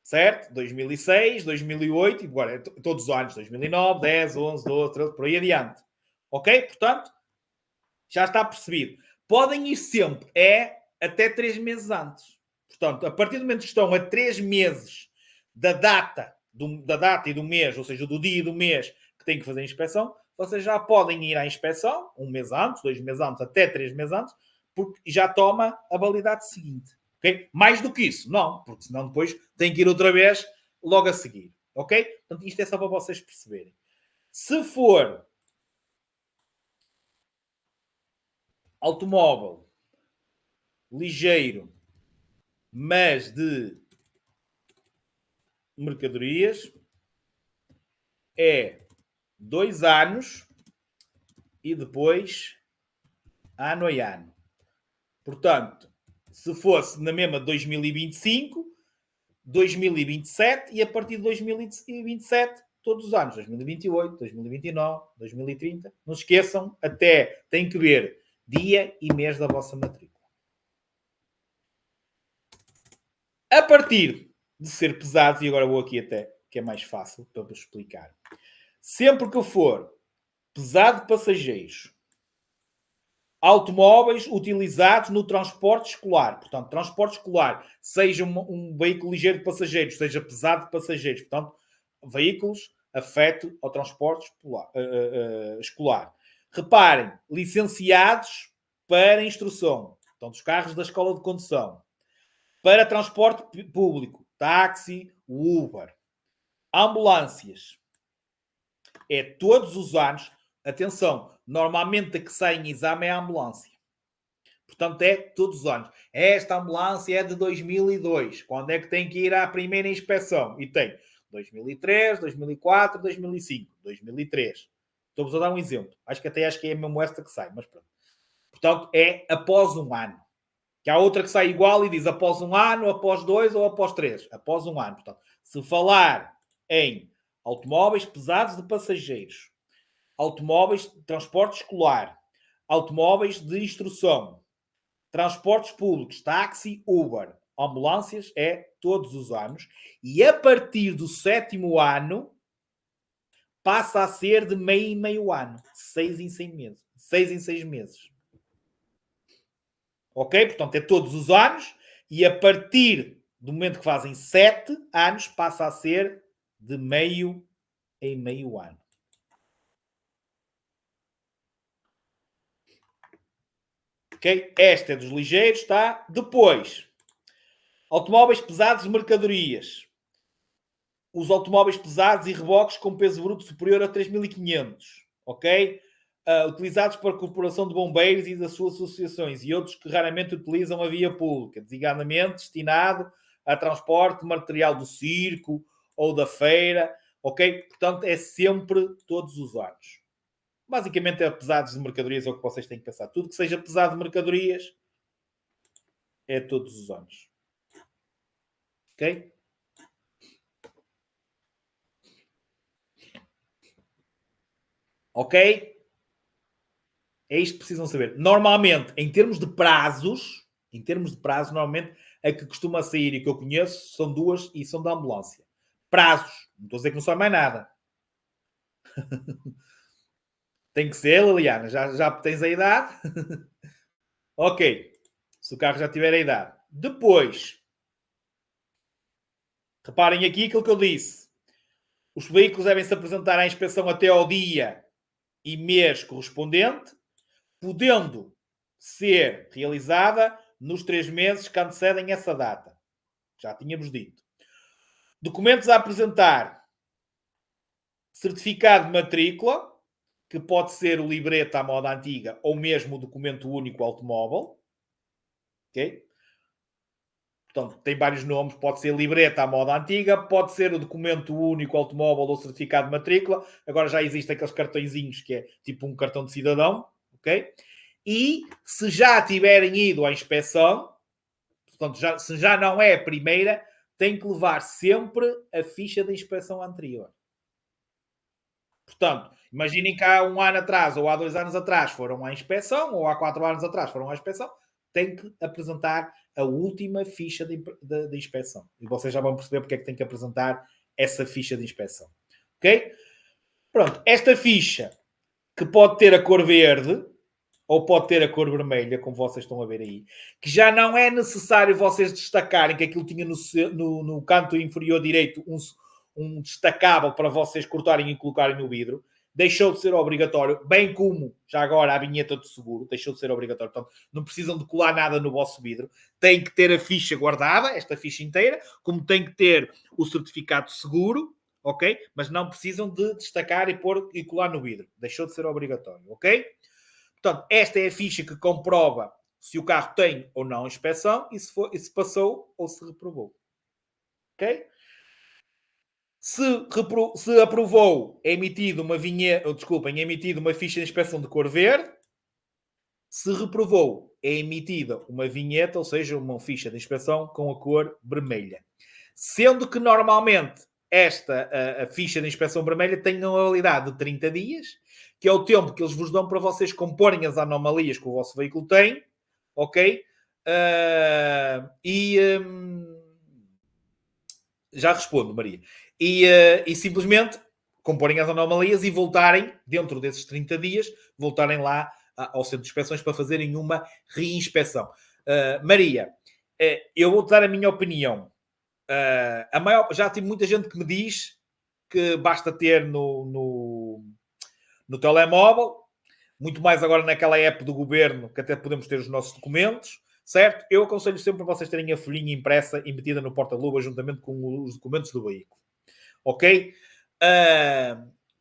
certo? 2006, 2008, e agora todos os anos. 2009, 10, 11, 12, 13, por aí adiante. Ok? Portanto, já está percebido. Podem ir sempre, até 3 meses antes. Portanto, a partir do momento que estão a 3 meses da data e do mês, ou seja, do dia e do mês que têm que fazer a inspeção, vocês já podem ir à inspeção, 1 mês antes, 2 meses antes, até 3 meses antes, porque já toma a validade seguinte. Okay? Mais do que isso, não, porque senão depois tem que ir outra vez logo a seguir. Ok? Portanto, isto é só para vocês perceberem. Se for automóvel ligeiro, mas de mercadorias, é 2 anos e depois ano a ano. Portanto, se fosse na mesma 2025, 2027 e a partir de 2027 todos os anos, 2028, 2029, 2030. Não se esqueçam, até tem que ver dia e mês da vossa matrícula. A partir de ser pesados, e agora vou aqui até, que é mais fácil para vos explicar. Sempre que for pesado de passageiros, automóveis utilizados no transporte escolar, portanto, transporte escolar, seja um veículo ligeiro de passageiros, seja pesado de passageiros, portanto, veículos afeto ao transporte escolar. Reparem, licenciados para instrução, portanto, os carros da escola de condução, para transporte público, táxi, Uber, ambulâncias, é todos os anos. Atenção, normalmente a que sai em exame é a ambulância. Portanto, é todos os anos. Esta ambulância é de 2002. Quando é que tem que ir à primeira inspeção? E tem 2003, 2004, 2005, 2003. Estou-vos a dar um exemplo. Acho que é mesmo esta que sai, mas pronto. Portanto, é após um ano. Que há outra que sai igual e diz após um ano, após 2 ou após 3. Após um ano. Portanto, se falar em automóveis pesados de passageiros, automóveis de transporte escolar, automóveis de instrução, transportes públicos, táxi, Uber, ambulâncias, é todos os anos. E a partir do 7º ano, passa a ser de meio em meio ano. 6 em 6 meses. 6 em 6 meses. Ok? Portanto, é todos os anos. E a partir do momento que fazem 7 anos, passa a ser de meio em meio ano. Ok? Esta é dos ligeiros, tá? Depois, automóveis pesados de mercadorias. Os automóveis pesados e reboques com peso bruto superior a 3.500. Ok? Utilizados para a Corporação de Bombeiros e das suas associações e outros que raramente utilizam a via pública, designadamente destinado a transporte de material do circo ou da feira. Ok? Portanto, é sempre todos os anos. Basicamente é pesados de mercadorias, é o que vocês têm que pensar. Tudo que seja pesado de mercadorias é todos os anos. Ok? Ok? É isto que precisam saber. Normalmente, em termos de prazos, normalmente, a que costuma sair e que eu conheço são 2 e são da ambulância. Prazos. Não estou a dizer que não sai mais nada. Tem que ser, Liliana. Já tens a idade? Ok. Se o carro já tiver a idade. Depois, reparem aqui aquilo que eu disse. Os veículos devem se apresentar à inspeção até ao dia e mês correspondente, podendo ser realizada nos 3 meses que antecedem essa data. Já tínhamos dito. Documentos a apresentar. Certificado de matrícula, que pode ser o librete à moda antiga ou mesmo o documento único automóvel. Ok? Portanto, tem vários nomes. Pode ser libreta à moda antiga, pode ser o documento único automóvel ou certificado de matrícula. Agora já existem aqueles cartõezinhos que é tipo um cartão de cidadão. Ok? E se já tiverem ido à inspeção, portanto, se já não é a primeira, tem que levar sempre a ficha de inspeção anterior. Portanto, imaginem que há um ano atrás ou há 2 anos atrás foram à inspeção, ou há 4 anos atrás foram à inspeção, tem que apresentar a última ficha de inspeção. E vocês já vão perceber porque é que tem que apresentar essa ficha de inspeção. Ok? Pronto, esta ficha, que pode ter a cor verde, ou pode ter a cor vermelha, como vocês estão a ver aí, que já não é necessário vocês destacarem que aquilo tinha no canto inferior direito um destacável para vocês cortarem e colocarem no vidro, deixou de ser obrigatório, bem como já agora a vinheta de seguro, deixou de ser obrigatório, portanto não precisam de colar nada no vosso vidro, tem que ter a ficha guardada, esta ficha inteira, como tem que ter o certificado de seguro, ok? Mas não precisam de destacar e pôr e colar no vidro, deixou de ser obrigatório, ok? Portanto, esta é a ficha que comprova se o carro tem ou não inspeção e se passou ou se reprovou. Ok? Se aprovou, é emitido uma vinheta, desculpem, é emitido uma ficha de inspeção de cor verde. Se reprovou, é emitida uma vinheta, ou seja, uma ficha de inspeção com a cor vermelha. Sendo que normalmente a ficha de inspeção vermelha tem uma validade de 30 dias, que é o tempo que eles vos dão para vocês comporem as anomalias que o vosso veículo tem, ok? Já respondo, Maria. E simplesmente comporem as anomalias e voltarem, dentro desses 30 dias, voltarem lá ao centro de inspeções para fazerem uma reinspeção. Maria, eu vou-te dar a minha opinião. Já tive muita gente que me diz que basta ter no telemóvel, muito mais agora naquela app do governo, que até podemos ter os nossos documentos, certo? Eu aconselho sempre para vocês terem a folhinha impressa e metida no porta-luva juntamente com os documentos do veículo. Ok?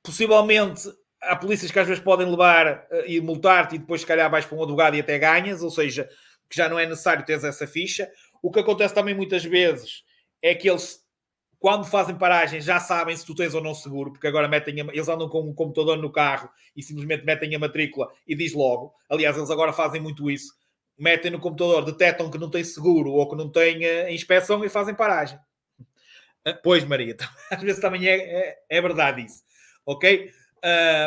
Possivelmente há polícias que às vezes podem levar e multar-te e depois se calhar vais para um advogado e até ganhas, ou seja, que já não é necessário teres essa ficha. O que acontece também muitas vezes é que eles, quando fazem paragens, já sabem se tu tens ou não seguro, porque agora eles andam com um computador no carro e simplesmente metem a matrícula e diz logo. Aliás, eles agora fazem muito isso. Metem no computador, detectam que não tem seguro ou que não tem inspeção e fazem paragem. Pois, Maria, às vezes também é verdade isso. Ok?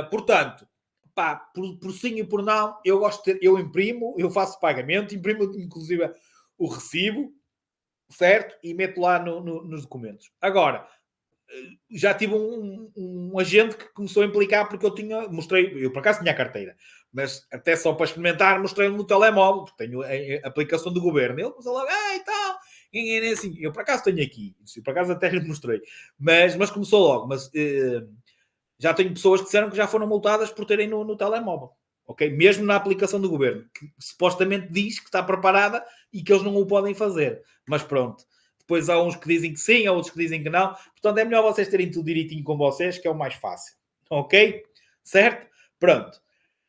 Portanto, pá, por sim e por não, eu gosto de ter, eu imprimo, eu faço pagamento, imprimo inclusive o recibo, certo? E meto lá nos documentos. Agora, já tive um agente que começou a implicar porque eu por acaso tinha a carteira, mas até só para experimentar mostrei-lhe no telemóvel, porque tenho a aplicação do governo. Ele começou logo, e tal, e assim, eu por acaso tenho aqui, por acaso até lhe mostrei, mas começou logo, mas já tenho pessoas que disseram que já foram multadas por terem no telemóvel. Ok? Mesmo na aplicação do governo, que supostamente diz que está preparada e que eles não o podem fazer. Mas pronto. Depois há uns que dizem que sim, há outros que dizem que não. Portanto, é melhor vocês terem tudo direitinho com vocês, que é o mais fácil. Ok? Certo? Pronto.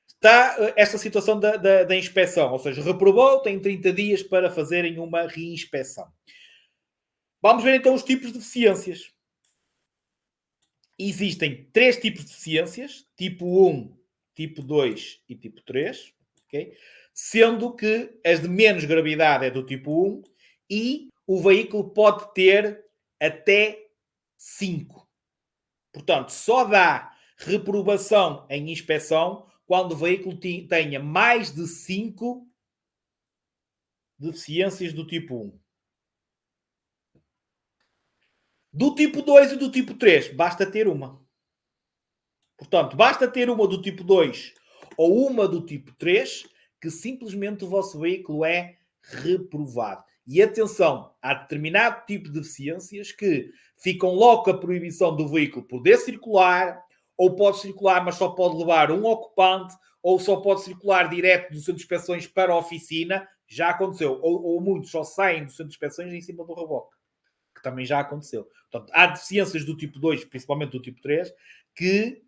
Está esta situação da inspeção. Ou seja, reprovou, tem 30 dias para fazerem uma reinspeção. Vamos ver então os tipos de deficiências. Existem 3 tipos de deficiências, tipo 1, tipo 2 e tipo 3, okay? Sendo que as de menos gravidade é do tipo 1 e o veículo pode ter até 5. Portanto, só dá reprovação em inspeção quando o veículo tenha mais de 5 deficiências do tipo 1. Do tipo 2 e do tipo 3, basta ter uma. Portanto, basta ter uma do tipo 2 ou uma do tipo 3 que simplesmente o vosso veículo é reprovado. E atenção, há determinado tipo de deficiências que ficam logo com a proibição do veículo poder circular, ou pode circular, mas só pode levar um ocupante, ou só pode circular direto do centro de inspeções para a oficina. Já aconteceu. Ou muitos só saem do centro de inspeções em cima do reboque, que também já aconteceu. Portanto, há deficiências do tipo 2, principalmente do tipo 3, que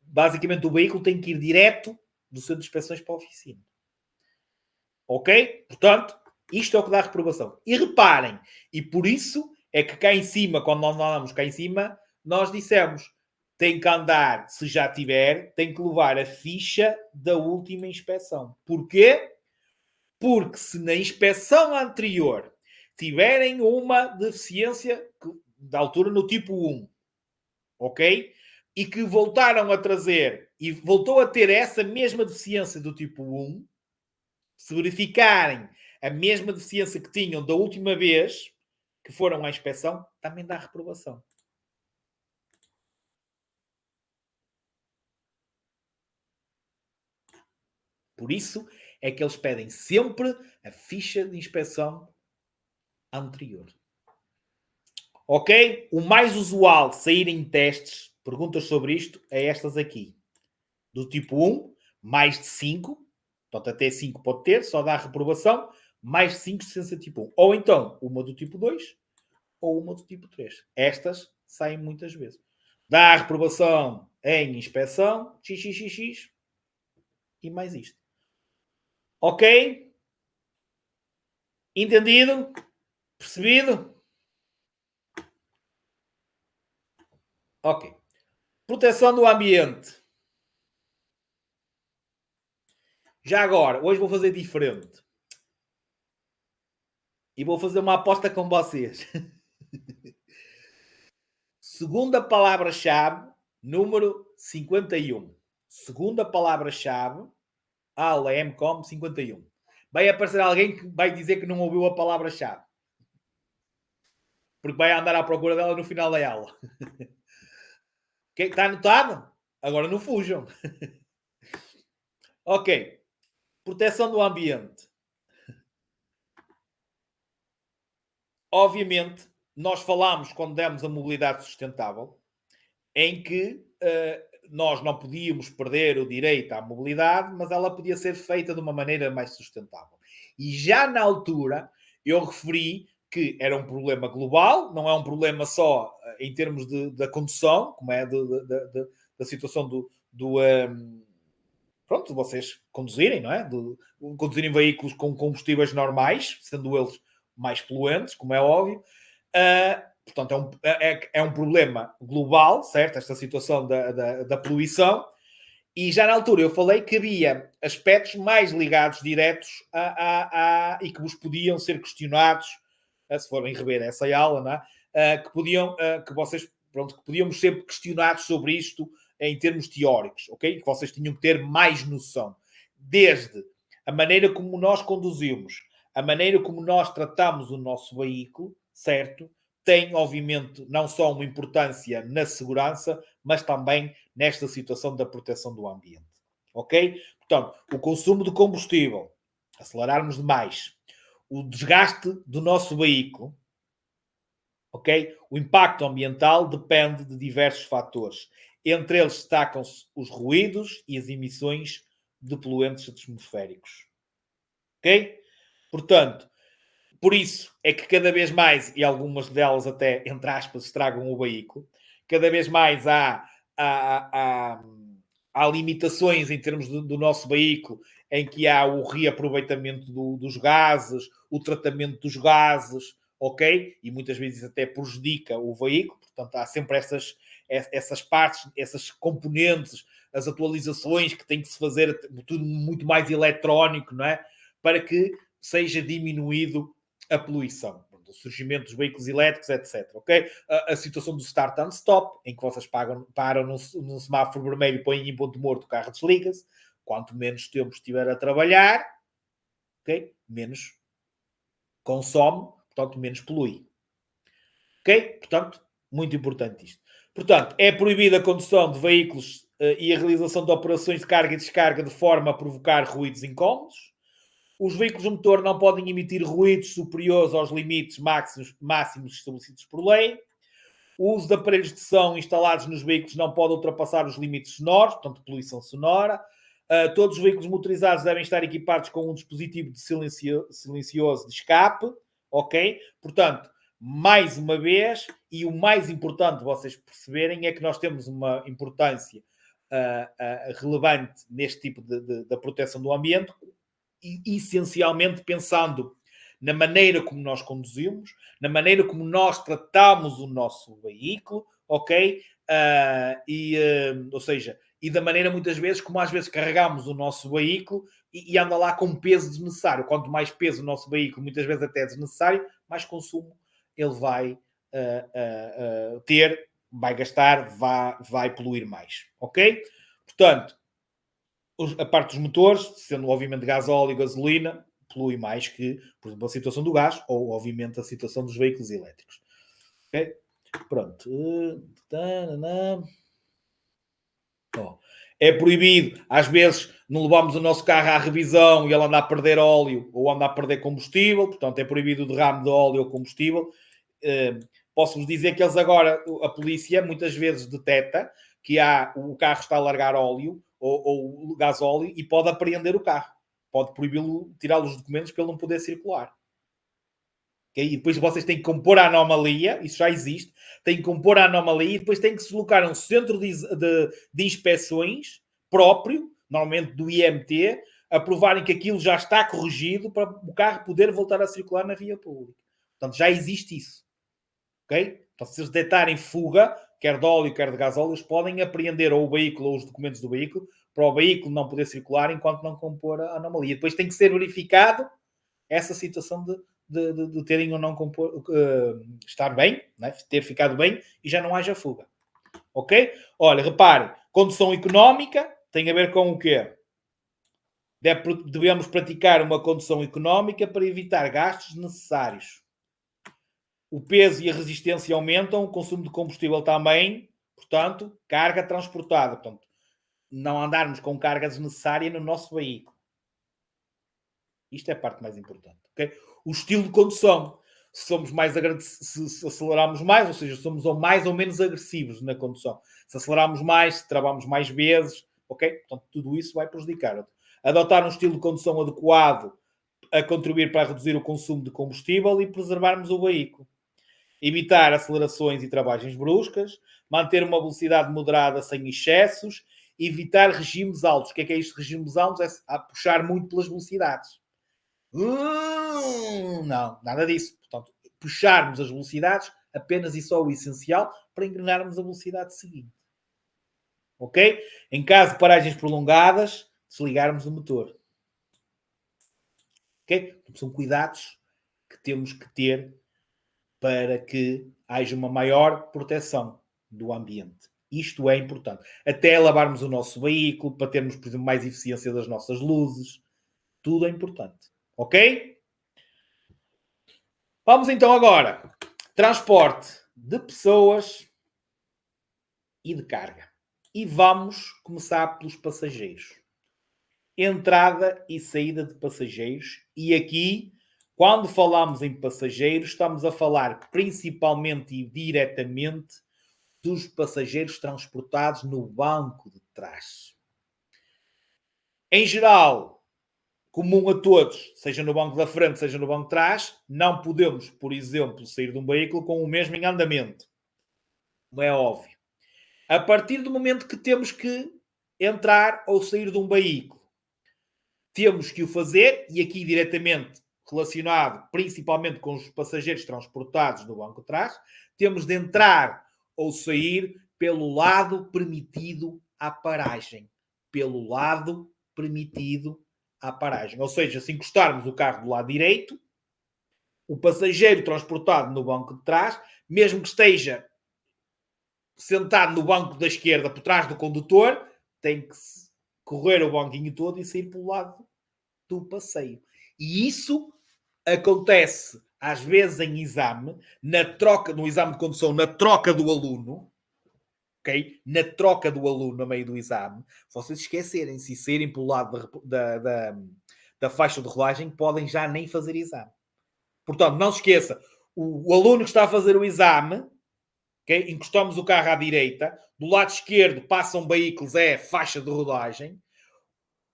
basicamente o veículo tem que ir direto do centro de inspeções para a oficina. Ok? Portanto, isto é o que dá reprovação. E reparem, e por isso é que cá em cima, quando nós andamos cá em cima, nós dissemos, tem que andar, se já tiver, tem que levar a ficha da última inspeção. Porquê? Porque se na inspeção anterior tiverem uma deficiência da altura no tipo 1, ok? E que voltaram a trazer e voltou a ter essa mesma deficiência do tipo 1, se verificarem a mesma deficiência que tinham da última vez que foram à inspeção, também dá reprovação. Por isso é que eles pedem sempre a ficha de inspeção anterior. Ok? O mais usual saírem testes, perguntas sobre isto, é estas aqui. Do tipo 1, mais de 5, portanto até 5 pode ter, só dá reprovação, mais de 5 ciência tipo 1. Ou então, uma do tipo 2, ou uma do tipo 3. Estas saem muitas vezes. Dá a reprovação em inspeção, xxxx, e mais isto. Ok? Entendido? Percebido? Ok. Proteção do ambiente. Já agora, hoje vou fazer diferente. E vou fazer uma aposta com vocês. Segunda palavra-chave, número 51. Segunda palavra-chave, aula MCOM 51. Vai aparecer alguém que vai dizer que não ouviu a palavra-chave. Porque vai andar à procura dela no final da aula. Está anotado? Agora não fujam. Ok. Proteção do ambiente. Obviamente, nós falámos quando demos a mobilidade sustentável, em que nós não podíamos perder o direito à mobilidade, mas ela podia ser feita de uma maneira mais sustentável. E já na altura eu referi que era um problema global, não é um problema só em termos da condução, como é da situação pronto, de vocês conduzirem, não é? Conduzirem veículos com combustíveis normais, sendo eles mais poluentes, como é óbvio. Portanto, é um problema global, certo? Esta situação da poluição. E já na altura eu falei que havia aspectos mais ligados diretos e que vos podiam ser questionados, se forem rever essa aula, não é? Que vocês, pronto, que podíamos ser questionados sobre isto em termos teóricos, ok? Que vocês tinham que ter mais noção. Desde a maneira como nós conduzimos, a maneira como nós tratamos o nosso veículo, certo? Tem, obviamente, não só uma importância na segurança, mas também nesta situação da proteção do ambiente. Ok? Portanto, o consumo de combustível, acelerarmos demais, o desgaste do nosso veículo, ok? O impacto ambiental depende de diversos fatores. Entre eles destacam-se os ruídos e as emissões de poluentes atmosféricos. Ok? Portanto, por isso é que cada vez mais, e algumas delas até, entre aspas, estragam o veículo, cada vez mais há, há limitações em termos do nosso veículo, em que há o reaproveitamento dos gases, o tratamento dos gases, ok? E muitas vezes até prejudica o veículo, portanto há sempre essas partes, essas componentes, as atualizações que tem que se fazer, tudo muito mais eletrónico, não é? Para que seja diminuído a poluição, o surgimento dos veículos elétricos, etc. Ok? A situação do start and stop, em que vocês param num semáforo vermelho, põem em ponto morto, o carro desliga-se. Quanto menos tempo estiver a trabalhar, ok? Menos consome, portanto, menos polui. Ok? Portanto, muito importante isto. Portanto, é proibida a condução de veículos e a realização de operações de carga e descarga de forma a provocar ruídos incómodos. Os veículos de motor não podem emitir ruídos superiores aos limites máximos estabelecidos por lei. O uso de aparelhos de som instalados nos veículos não pode ultrapassar os limites sonoros, portanto, poluição sonora. Todos os veículos motorizados devem estar equipados com um dispositivo de silencioso de escape, ok? Portanto, mais uma vez, e o mais importante de vocês perceberem é que nós temos uma importância relevante neste tipo da proteção do ambiente, e, essencialmente pensando na maneira como nós conduzimos, na maneira como nós tratamos o nosso veículo, ok? Ou seja, e da maneira muitas vezes como às vezes carregamos o nosso veículo e anda lá com peso desnecessário. Quanto mais peso o nosso veículo, muitas vezes até desnecessário, mais consumo ele vai ter, vai gastar, vai poluir mais, ok? Portanto, a parte dos motores, sendo obviamente gasóleo e gasolina, polui mais que, por exemplo, a situação do gás ou, obviamente, a situação dos veículos elétricos. Ok? Pronto. É proibido, às vezes, não levamos o nosso carro à revisão e ele anda a perder óleo ou anda a perder combustível, portanto, é proibido o derrame de óleo ou combustível. Posso-vos dizer que eles agora, a polícia, muitas vezes detecta que o carro está a largar óleo ou gasóleo e pode apreender o carro. Pode proibi-lo, tirá-lo os documentos para ele não poder circular. Okay? E depois vocês têm que compor a anomalia, isso já existe, têm que compor a anomalia e depois têm que se deslocar a um centro de inspeções próprio, normalmente do IMT, a provarem que aquilo já está corrigido para o carro poder voltar a circular na via pública. Portanto, já existe isso. Ok? Então, se eles detectarem fuga, quer de óleo, quer de gasóleo, eles podem apreender ou o veículo ou os documentos do veículo para o veículo não poder circular enquanto não compor a anomalia. Depois tem que ser verificado essa situação de terem ou não estar bem, né? Ter ficado bem e já não haja fuga. Ok? Olha, repare, condução económica tem a ver com o quê? Devemos praticar uma condução económica para evitar gastos necessários. O peso e a resistência aumentam, o consumo de combustível também, portanto, carga transportada. Portanto, não andarmos com carga desnecessária no nosso veículo. Isto é a parte mais importante. Okay? O estilo de condução. Se somos mais se aceleramos mais, ou seja, somos mais ou menos agressivos na condução. Se aceleramos mais, se travamos mais vezes, ok? Portanto, tudo isso vai prejudicar. Adotar um estilo de condução adequado a contribuir para reduzir o consumo de combustível e preservarmos o veículo. Evitar acelerações e travagens bruscas, manter uma velocidade moderada sem excessos, evitar regimes altos. O que é isto de regimes altos? É puxar muito pelas velocidades. Não, nada disso. Portanto, puxarmos as velocidades apenas e só o essencial para engrenarmos a velocidade seguinte. Ok? Em caso de paragens prolongadas, desligarmos o motor. Ok? São cuidados que temos que ter para que haja uma maior proteção do ambiente. Isto é importante. Até lavarmos o nosso veículo, para termos, por exemplo, mais eficiência das nossas luzes. Tudo é importante. Ok? Vamos então agora. Transporte de pessoas e de carga. E vamos começar pelos passageiros. Entrada e saída de passageiros. E aqui, quando falamos em passageiros, estamos a falar principalmente e diretamente dos passageiros transportados no banco de trás. Em geral, comum a todos, seja no banco da frente, seja no banco de trás, não podemos, por exemplo, sair de um veículo com o mesmo em andamento. Não é óbvio. A partir do momento que temos que entrar ou sair de um veículo, temos que o fazer, e aqui diretamente relacionado principalmente com os passageiros transportados no banco de trás, temos de entrar ou sair pelo lado permitido à paragem. Pelo lado permitido à paragem. Ou seja, se encostarmos o carro do lado direito, o passageiro transportado no banco de trás, mesmo que esteja sentado no banco da esquerda por trás do condutor, tem que correr o banquinho todo e sair pelo lado do passeio. E isso acontece às vezes em exame, no exame de condução, na troca do aluno, ok? Na troca do aluno no meio do exame, se vocês esquecerem-se e saírem pelo lado da faixa de rolagem, podem já nem fazer exame. Portanto, não se esqueça, o aluno que está a fazer o exame, okay? Encostamos o carro à direita, do lado esquerdo passam veículos, é faixa de rodagem,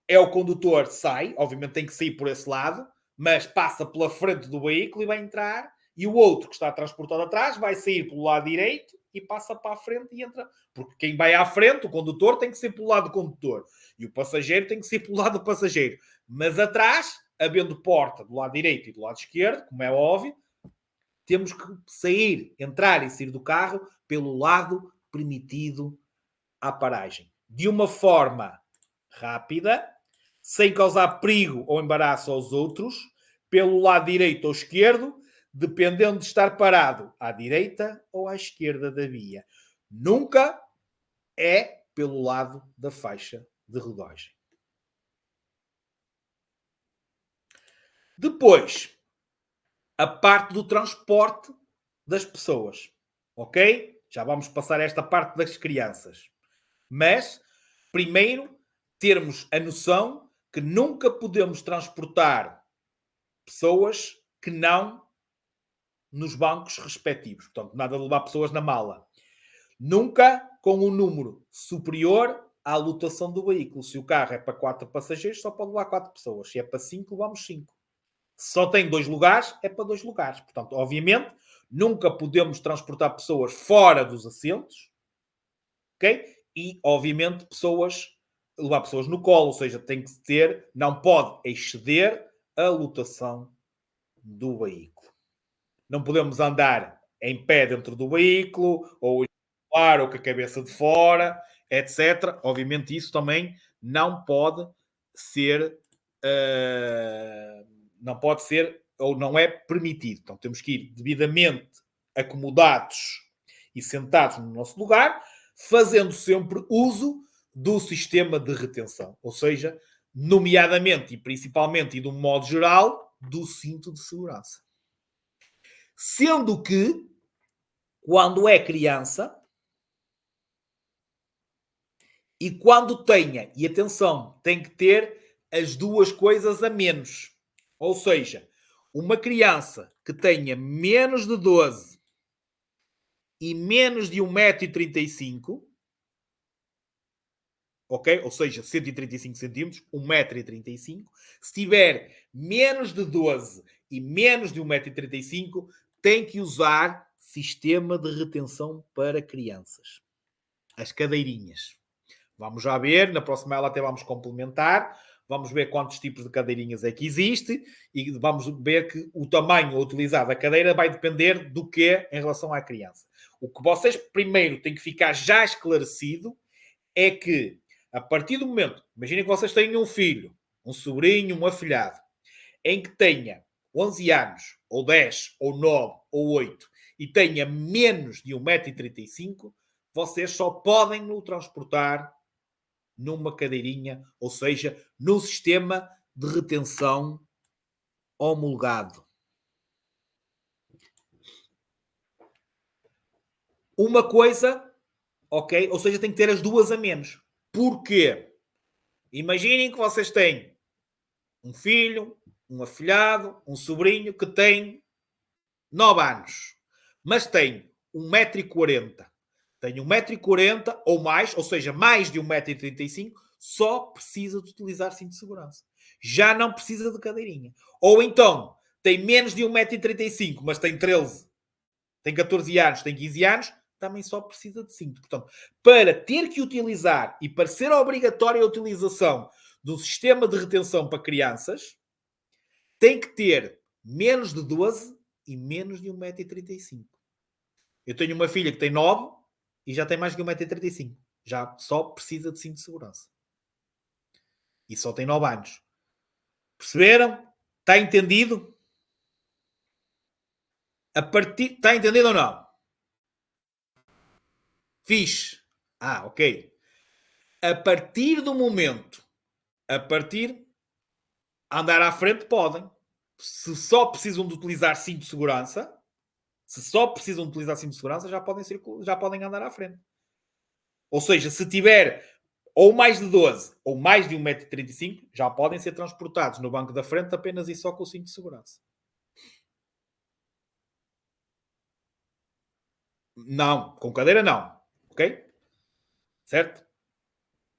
é o condutor, sai, obviamente tem que sair por esse lado, mas passa pela frente do veículo e vai entrar, e o outro que está transportado atrás vai sair pelo lado direito, e passa para a frente e entra. Porque quem vai à frente, o condutor, tem que ser pelo lado do condutor. E o passageiro tem que ser pelo lado do passageiro. Mas atrás, havendo porta do lado direito e do lado esquerdo, como é óbvio, temos que sair, entrar e sair do carro pelo lado permitido à paragem. De uma forma rápida, sem causar perigo ou embaraço aos outros, pelo lado direito ou esquerdo, dependendo de estar parado à direita ou à esquerda da via. Nunca é pelo lado da faixa de rodagem. Depois, a parte do transporte das pessoas. Ok? Já vamos passar esta parte das crianças. Mas, primeiro, termos a noção que nunca podemos transportar pessoas que não nos bancos respectivos. Portanto, nada de levar pessoas na mala. Nunca com um número superior à lotação do veículo. Se o carro é para 4 passageiros, só pode levar 4 pessoas. Se é para 5, levamos 5. Se só tem 2 lugares, é para 2 lugares. Portanto, obviamente, nunca podemos transportar pessoas fora dos assentos, ok? E, obviamente, levar pessoas no colo, ou seja, tem que ter, não pode exceder a lotação do veículo. Não podemos andar em pé dentro do veículo, ou ou com a cabeça de fora, etc. Obviamente, isso também não pode ser, não pode ser ou não é permitido. Então, temos que ir devidamente acomodados e sentados no nosso lugar, fazendo sempre uso do sistema de retenção, ou seja, nomeadamente e principalmente e de um modo geral, do cinto de segurança. Sendo que, quando é criança, e quando tenha, e atenção, tem que ter as duas coisas a menos. Ou seja, uma criança que tenha menos de 12 e menos de 1,35 m, ok? Ou seja, 135 centímetros, 1,35 m. Se tiver menos de 12 e menos de 1,35 m, tem que usar sistema de retenção para crianças. As cadeirinhas. Vamos já ver, na próxima aula até vamos complementar. Vamos ver quantos tipos de cadeirinhas é que existe e vamos ver que o tamanho a utilizar da cadeira vai depender do que em relação à criança. O que vocês primeiro têm que ficar já esclarecido é que, a partir do momento, imaginem que vocês têm um filho, um sobrinho, um afilhado, em que tenha 11 anos, ou 10, ou 9, ou 8, e tenha menos de 1,35 m, vocês só podem o transportar numa cadeirinha, ou seja, num sistema de retenção homologado. Uma coisa, ok? Ou seja, tem que ter as duas a menos. Porquê? Imaginem que vocês têm um filho, um afilhado, um sobrinho que tem 9 anos, mas tem 1,40 m. Tem 1,40 m ou mais, ou seja, mais de 1,35 m, só precisa de utilizar cinto de segurança. Já não precisa de cadeirinha. Ou então, tem menos de 1,35 m, mas tem 13, tem 14 anos, tem 15 anos, também só precisa de cinto. Portanto, para ter que utilizar e para ser obrigatória a utilização do sistema de retenção para crianças, tem que ter menos de 12 e menos de 1,35 m. Eu tenho uma filha que tem 9 e já tem mais que 1,35 m. Já só precisa de cinto de segurança. E só tem 9 anos. Perceberam? Está entendido? Está entendido ou não? Fixe. Ah, ok. A partir do momento, andar à frente podem. Se só precisam de utilizar cinto de segurança, já podem andar à frente. Ou seja, se tiver ou mais de 12 ou mais de 1,35 m, já podem ser transportados no banco da frente apenas e só com o cinto de segurança. Não, com cadeira não. Ok? Certo?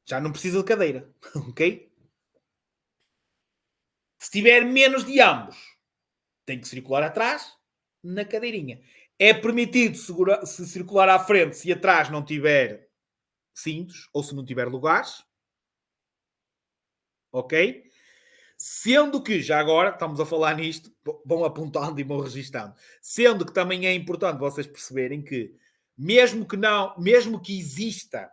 Já não precisa de cadeira. Ok? Se tiver menos de ambos, tem que circular atrás na cadeirinha. É permitido se circular à frente se atrás não tiver cintos ou se não tiver lugares, ok? Sendo que, já agora, estamos a falar nisto, vão apontando e vão registando. Sendo que também é importante vocês perceberem que, mesmo que exista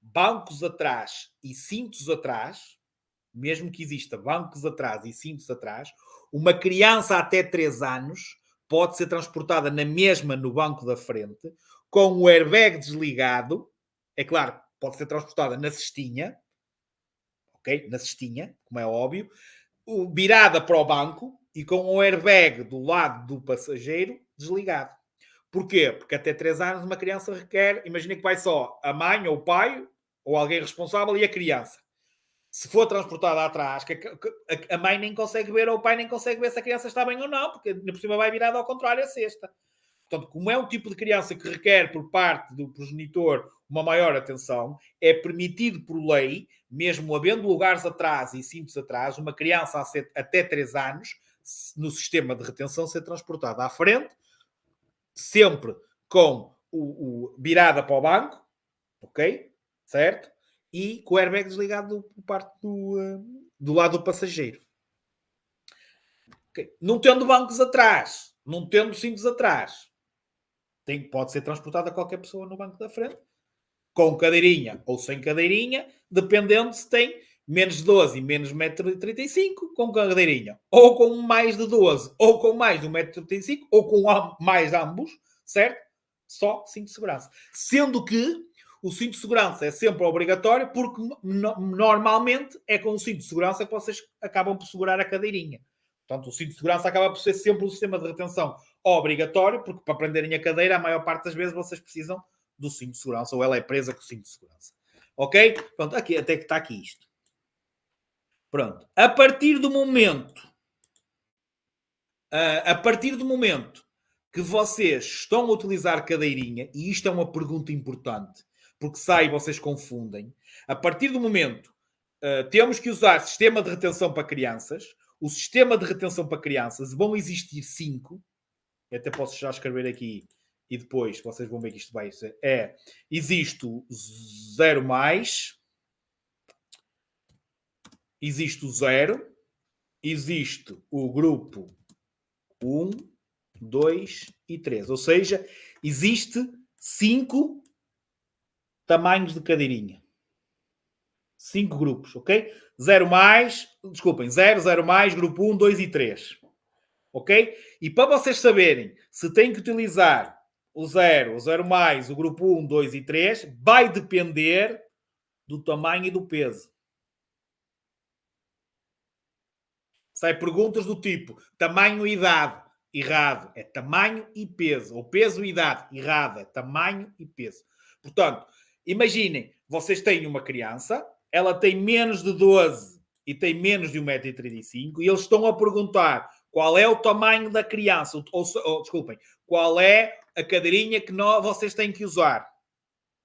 bancos atrás e cintos atrás, mesmo que exista bancos atrás e cintos atrás, uma criança até 3 anos pode ser transportada na mesma no banco da frente, com o airbag desligado. É claro, pode ser transportada na cestinha, ok? Na cestinha, como é óbvio, virada para o banco e com o airbag do lado do passageiro desligado. Porquê? Porque até 3 anos uma criança requer, imagina que vai só a mãe ou o pai ou alguém responsável e a criança. Se for transportada atrás, a mãe nem consegue ver ou o pai nem consegue ver se a criança está bem ou não, porque por cima vai virada ao contrário a cesta. Portanto, como é um tipo de criança que requer por parte do progenitor uma maior atenção, é permitido por lei, mesmo havendo lugares atrás e cintos atrás, uma criança até 3 anos, no sistema de retenção, ser transportada à frente, sempre com virada para o banco, ok? Certo? E com o airbag desligado por parte do lado do passageiro. Okay? Não tendo bancos atrás, não tendo cintos atrás, pode ser transportada qualquer pessoa no banco da frente, com cadeirinha ou sem cadeirinha, dependendo se tem menos de 12 e menos de 1,35m, com cadeirinha. Ou com mais de 12, ou com mais de 1,35m, ou com mais ambos, certo? Só cinto de segurança. Sendo que o cinto de segurança é sempre obrigatório, porque normalmente é com o cinto de segurança que vocês acabam por segurar a cadeirinha. Portanto, o cinto de segurança acaba por ser sempre um sistema de retenção obrigatório, porque para prenderem a cadeira, a maior parte das vezes vocês precisam do cinto de segurança, ou ela é presa com o cinto de segurança. Ok? Pronto, aqui, até que está aqui isto. Pronto. A partir do momento que vocês estão a utilizar cadeirinha, e isto é uma pergunta importante, porque sai vocês confundem, a partir do momento temos que usar sistema de retenção para crianças, o sistema de retenção para crianças vão existir 5, até posso já escrever aqui e depois vocês vão ver que isto vai ser. Existe o 0 mais, existe o 0, existe o grupo 1, 2 e 3. Ou seja, existe 5 tamanhos de cadeirinha. 5 grupos, ok? 0 mais, desculpem, 0, 0 mais, grupo 1, 2 e 3. Ok? E para vocês saberem se têm que utilizar o 0, o 0 mais, o grupo 1, 2 e 3, vai depender do tamanho e do peso. Sai perguntas do tipo tamanho e idade, errado, é tamanho e peso. Ou peso e idade, errado, é tamanho e peso. Portanto, imaginem, vocês têm uma criança, ela tem menos de 12 e tem menos de 1,35m e eles estão a perguntar qual é o tamanho da criança, desculpem, qual é a cadeirinha que vocês têm que usar.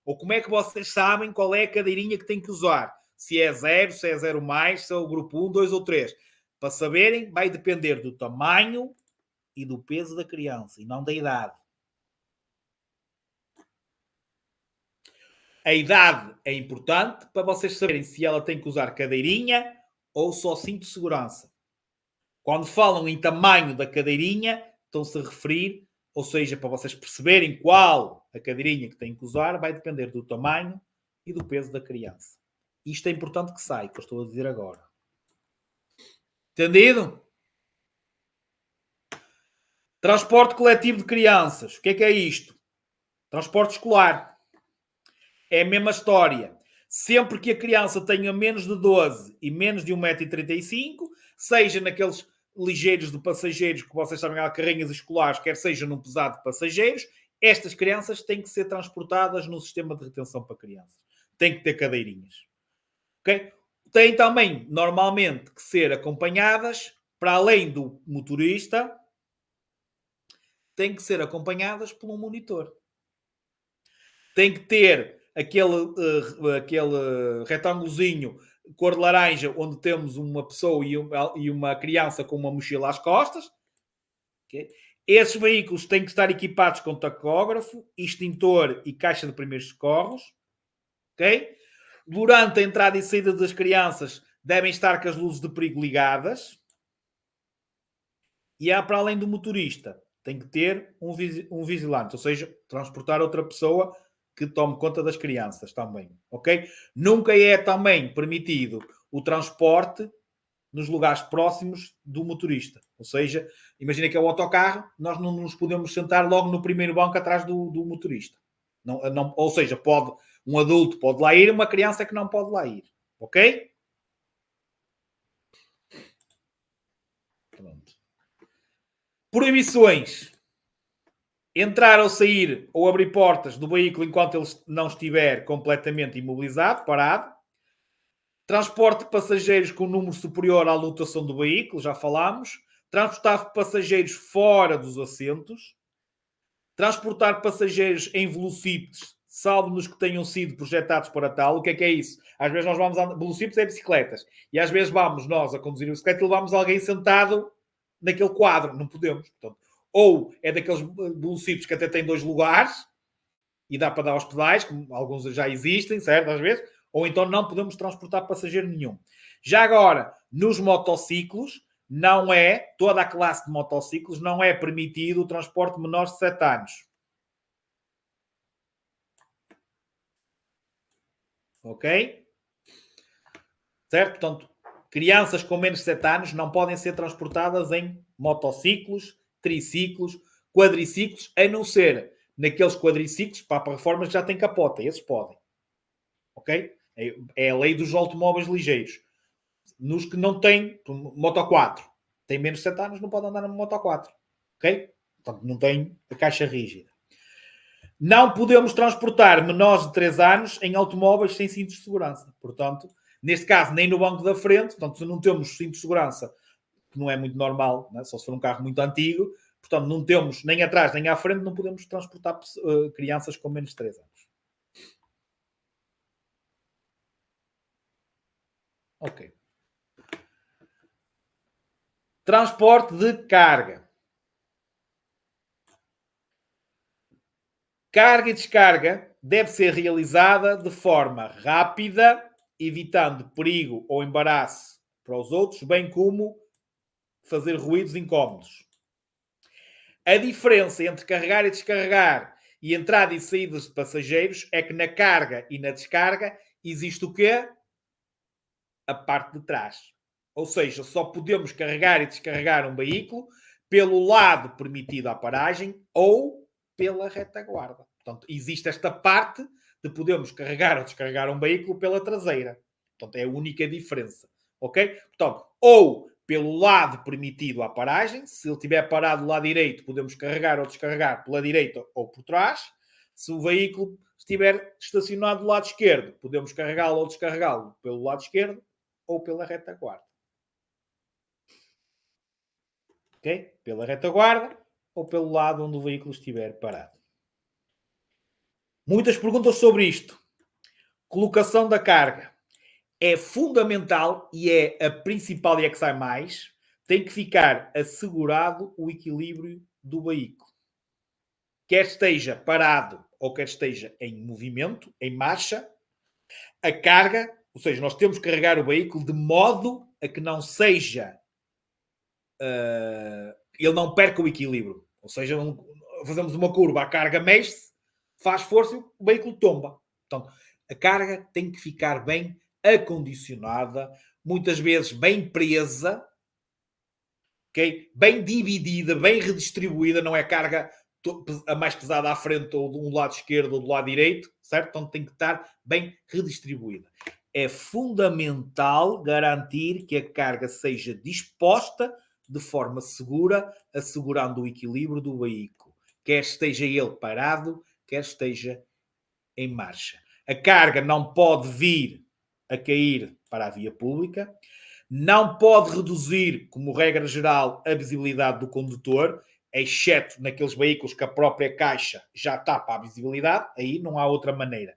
Ou como é que vocês sabem qual é a cadeirinha que têm que usar? Se é 0, se é 0 mais, se é o grupo 1, 2 ou 3. Para saberem, vai depender do tamanho e do peso da criança, e não da idade. A idade é importante para vocês saberem se ela tem que usar cadeirinha ou só cinto de segurança. Quando falam em tamanho da cadeirinha, estão-se a referir, ou seja, para vocês perceberem qual a cadeirinha que têm que usar, vai depender do tamanho e do peso da criança. Isto é importante que saia, que eu estou a dizer agora. Entendido? Transporte coletivo de crianças. O que é isto? Transporte escolar. É a mesma história. Sempre que a criança tenha menos de 12 e menos de 1,35m, seja naqueles ligeiros de passageiros que vocês sabem, há carrinhas escolares, quer seja num pesado de passageiros, estas crianças têm que ser transportadas no sistema de retenção para crianças. Tem que ter cadeirinhas. Okay? Têm também, normalmente, que ser acompanhadas, para além do motorista, têm que ser acompanhadas por um monitor. Tem que ter aquele retângulozinho cor de laranja, onde temos uma pessoa e uma criança com uma mochila às costas. Okay? Esses veículos têm que estar equipados com tacógrafo, extintor e caixa de primeiros socorros. Ok? Durante a entrada e saída das crianças, devem estar com as luzes de perigo ligadas. E há, para além do motorista, tem que ter um vigilante, ou seja, transportar outra pessoa que tome conta das crianças também, ok? Nunca é também permitido o transporte nos lugares próximos do motorista. Ou seja, imagina que é o autocarro, nós não nos podemos sentar logo no primeiro banco atrás do motorista. Não, ou seja, um adulto pode lá ir, uma criança é que não pode lá ir. Ok? Pronto. Proibições. Entrar ou sair ou abrir portas do veículo enquanto ele não estiver completamente imobilizado, parado. Transporte de passageiros com número superior à lotação do veículo, já falámos. Transportar passageiros fora dos assentos. Transportar passageiros em velocípedes, salvo nos que tenham sido projetados para tal. O que é isso? Às vezes nós vamos a velocípedes, é bicicletas. E às vezes vamos nós a conduzir a bicicleta e levamos alguém sentado naquele quadro. Não podemos. Portanto, ou é daqueles velocípedes que até têm 2 lugares e dá para dar aos pedais, como alguns já existem, certo? Às vezes. Ou então não podemos transportar passageiro nenhum. Já agora, nos motociclos, não é, toda a classe de motociclos, não é permitido o transporte de menores de 7 anos. Ok? Certo? Portanto, crianças com menos de 7 anos não podem ser transportadas em motociclos, triciclos, quadriciclos, a não ser naqueles quadriciclos, para reformas já têm capota, esses podem. Ok? É a lei dos automóveis ligeiros. Nos que não têm, Moto 4, tem menos de 7 anos, não pode andar na Moto 4. Ok? Portanto, não tem a caixa rígida. Não podemos transportar menores de 3 anos em automóveis sem cintos de segurança. Portanto, neste caso, nem no banco da frente, portanto, se não temos cinto de segurança, que não é muito normal, né? Só se for um carro muito antigo, portanto, não temos nem atrás nem à frente, não podemos transportar crianças com menos de 3 anos. Ok. Transporte de carga. Carga e descarga deve ser realizada de forma rápida, evitando perigo ou embaraço para os outros, bem como fazer ruídos incómodos. A diferença entre carregar e descarregar e entrada e saídas de passageiros é que na carga e na descarga existe o quê? A parte de trás. Ou seja, só podemos carregar e descarregar um veículo pelo lado permitido à paragem ou pela retaguarda. Portanto, existe esta parte de podermos carregar ou descarregar um veículo pela traseira. Portanto, é a única diferença. Ok? Portanto, ou pelo lado permitido à paragem, se ele estiver parado do lado direito, podemos carregar ou descarregar pela direita ou por trás. Se o veículo estiver estacionado do lado esquerdo, podemos carregá-lo ou descarregá-lo pelo lado esquerdo ou pela retaguarda. Ok? Pela retaguarda ou pelo lado onde o veículo estiver parado. Muitas perguntas sobre isto. Colocação da carga. É fundamental e é a principal e é que sai mais. Tem que ficar assegurado o equilíbrio do veículo. Quer esteja parado ou quer esteja em movimento, em marcha, a carga, ou seja, nós temos que carregar o veículo de modo a que não seja ele não perca o equilíbrio. Ou seja, fazemos uma curva, a carga mexe-se, faz força e o veículo tomba. Portanto, a carga tem que ficar bem acondicionada, muitas vezes bem presa, okay? Bem dividida, bem redistribuída, não é carga a mais pesada à frente ou do lado esquerdo ou do lado direito, certo? Então tem que estar bem redistribuída. É fundamental garantir que a carga seja disposta de forma segura, assegurando o equilíbrio do veículo. Quer esteja ele parado, quer esteja em marcha. A carga não pode vir a cair para a via pública, não pode reduzir, como regra geral, a visibilidade do condutor, exceto naqueles veículos que a própria caixa já tapa a visibilidade, aí não há outra maneira.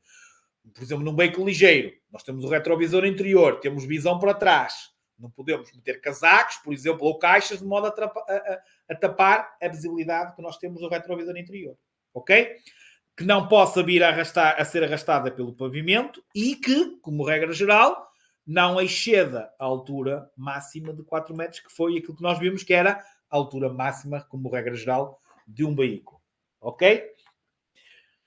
Por exemplo, num veículo ligeiro, nós temos o retrovisor interior, temos visão para trás, Não podemos meter casacos, por exemplo, ou caixas de modo a tapar a visibilidade que nós temos do retrovisor interior. Ok? Que não possa vir a ser arrastada pelo pavimento e que, como regra geral, não exceda a altura máxima de 4 metros, que foi aquilo que nós vimos que era a altura máxima, como regra geral, de um veículo. Ok?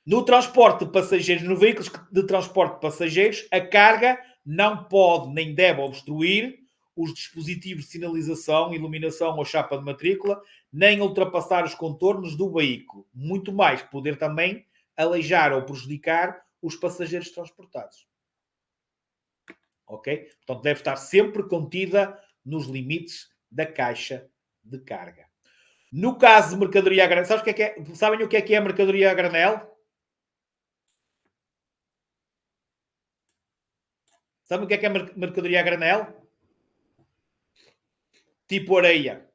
No transporte de passageiros, no veículos de transporte de passageiros, a carga não pode nem deve obstruir os dispositivos de sinalização, iluminação ou chapa de matrícula, nem ultrapassar os contornos do veículo. Muito mais, poder também aleijar ou prejudicar os passageiros transportados. Ok? Portanto, deve estar sempre contida nos limites da caixa de carga. No caso de mercadoria a granel, sabem o que é a mercadoria a granel? Sabem o que é mercadoria a granel? Tipo areia.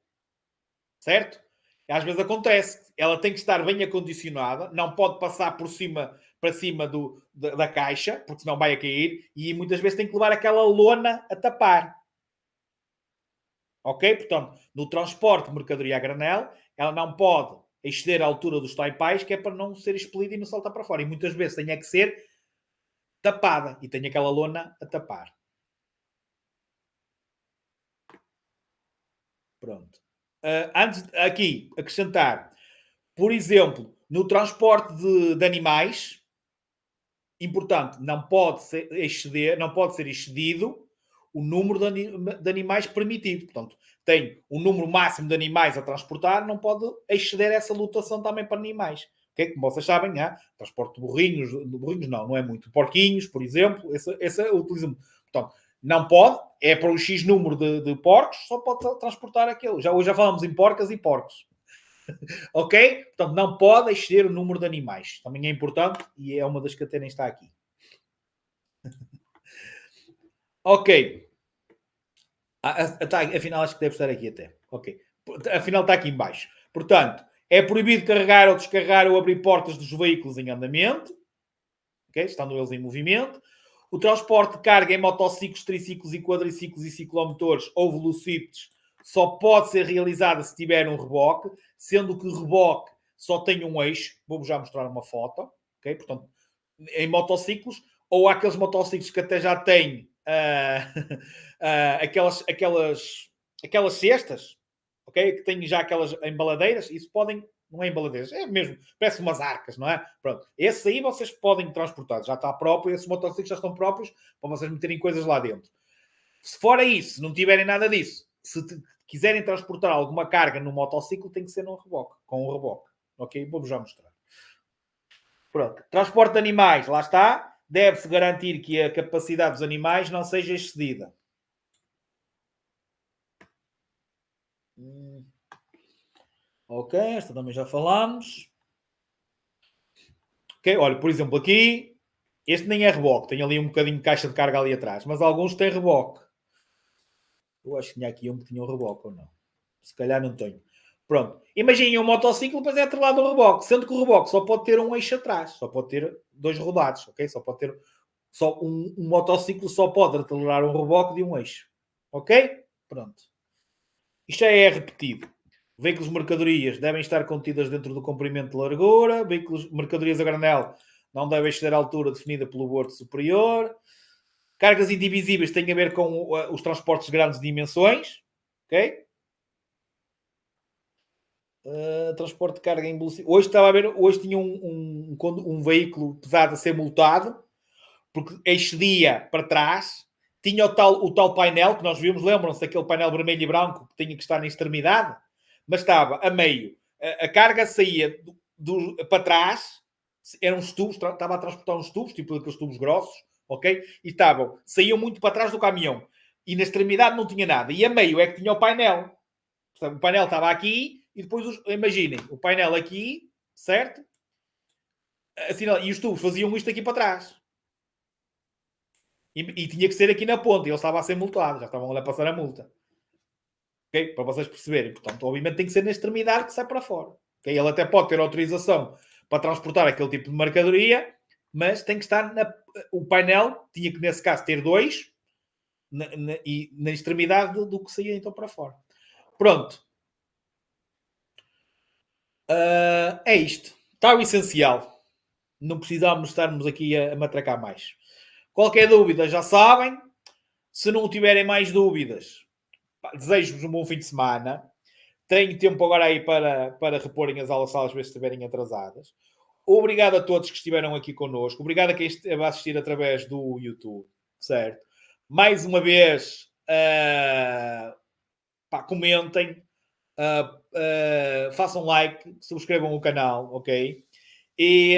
Certo? Às vezes acontece. Ela tem que estar bem acondicionada, não pode passar para cima da caixa, porque senão vai a cair, e muitas vezes tem que levar aquela lona a tapar. Ok? Portanto, no transporte de mercadoria a granel, ela não pode exceder a altura dos taipais, que é para não ser expelida e não saltar para fora. E muitas vezes tem que ser tapada e tem aquela lona a tapar. Pronto. Antes, aqui, acrescentar, por exemplo, no transporte de animais, importante, não pode ser excedido o número de animais permitido. Portanto, tem um número máximo de animais a transportar, não pode exceder essa lotação também para animais. Okay? Como vocês sabem, transporte de burrinhos não é muito. Porquinhos, por exemplo, esse eu utilizo. Portanto, não pode, é para um X número de porcos, só pode transportar aquele. Hoje já falamos em porcas e porcos. Ok? Portanto, não pode exceder o número de animais. Também é importante e é uma das que até nem está aqui. Ok. Afinal, acho que deve estar aqui até. Ok. Afinal, está aqui em baixo. Portanto, é proibido carregar ou descarregar ou abrir portas dos veículos em andamento. Ok? Estando eles em movimento. O transporte de carga em motociclos, triciclos e quadriciclos e ciclomotores ou velocípedes só pode ser realizada se tiver um reboque, sendo que o reboque só tem um eixo. Vou-vos já mostrar uma foto. Ok? Portanto, em motociclos, ou há aqueles motociclos que até já têm aquelas cestas, ok? Que têm já aquelas embaladeiras, isso podem, não é embaladeiras, é mesmo, parece umas arcas, não é? Pronto, esse aí vocês podem transportar, já está próprio, esses motociclos já estão próprios para vocês meterem coisas lá dentro. Se fora isso, se não tiverem nada disso, se quiserem transportar alguma carga no motociclo, tem que ser num reboque, com um reboque, ok? Vou-vos já mostrar. Pronto. Transporte de animais, lá está. Deve-se garantir que a capacidade dos animais não seja excedida. Ok, esta também já falámos. Ok, olha, por exemplo, aqui, este nem é reboque, tem ali um bocadinho de caixa de carga ali atrás, mas alguns têm reboque. Eu acho que tinha aqui um que tinha um reboque ou não. Se calhar não tenho. Pronto. Imaginem um motociclo, mas é atrelado ao reboque, sendo que o reboque só pode ter um eixo atrás, só pode ter dois rodados, ok? Só pode ter um motociclo só pode acelerar um reboque de um eixo. Ok? Pronto. Isto já é repetido. Veículos de mercadorias devem estar contidas dentro do comprimento de largura. Veículos de mercadorias a granel não devem exceder a altura definida pelo bordo superior. Cargas indivisíveis têm a ver com os transportes de grandes dimensões. Ok? Transporte de carga em velocidade. Hoje estava a ver, hoje tinha um veículo pesado a ser multado porque excedia para trás, tinha o tal painel que nós vimos, lembram-se daquele painel vermelho e branco que tinha que estar na extremidade, mas estava a meio. A carga saía para trás, eram os tubos, estava a transportar uns tubos, tipo aqueles tubos grossos, ok? E saíam muito para trás do caminhão. E na extremidade não tinha nada. E a meio é que tinha o painel. Portanto, o painel estava aqui e depois, imaginem, o painel aqui, certo? Assim, e os tubos faziam isto aqui para trás. E tinha que ser aqui na ponta. E ele estava a ser multado. Já estavam a passar a multa. Okay? Para vocês perceberem. Portanto, obviamente tem que ser na extremidade que sai para fora. Okay? Ele até pode ter autorização para transportar aquele tipo de mercadoria, mas tem que estar o painel tinha que, nesse caso, ter dois. e na extremidade do que saía então para fora. Pronto. É isto. Está o essencial. Não precisamos estarmos aqui a matracar mais. Qualquer dúvida, já sabem. Se não tiverem mais dúvidas, desejo-vos um bom fim de semana. Tenho tempo agora aí para reporem as aulas, às vezes estiverem atrasadas. Obrigado a todos que estiveram aqui connosco. Obrigado a quem esteve a assistir através do YouTube. Certo? Mais uma vez, comentem, façam like, subscrevam o canal, ok? E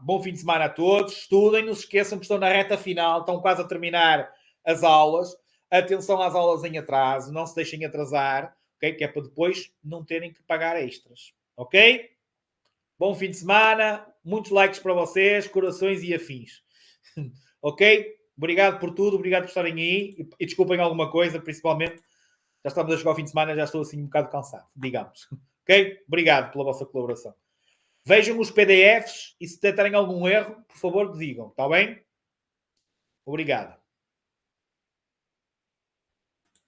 bom fim de semana a todos. Estudem, não se esqueçam que estão na reta final, estão quase a terminar as aulas. Atenção às aulas em atraso, não se deixem atrasar, ok? Que é para depois não terem que pagar extras, ok? Bom fim de semana, muitos likes para vocês, corações e afins, ok? Obrigado por tudo, obrigado por estarem aí e desculpem alguma coisa, principalmente. Já estamos a chegar ao fim de semana, já estou assim um bocado cansado, digamos. Ok? Obrigado pela vossa colaboração. Vejam os PDFs e se detectarem algum erro, por favor, digam. Está bem? Obrigado.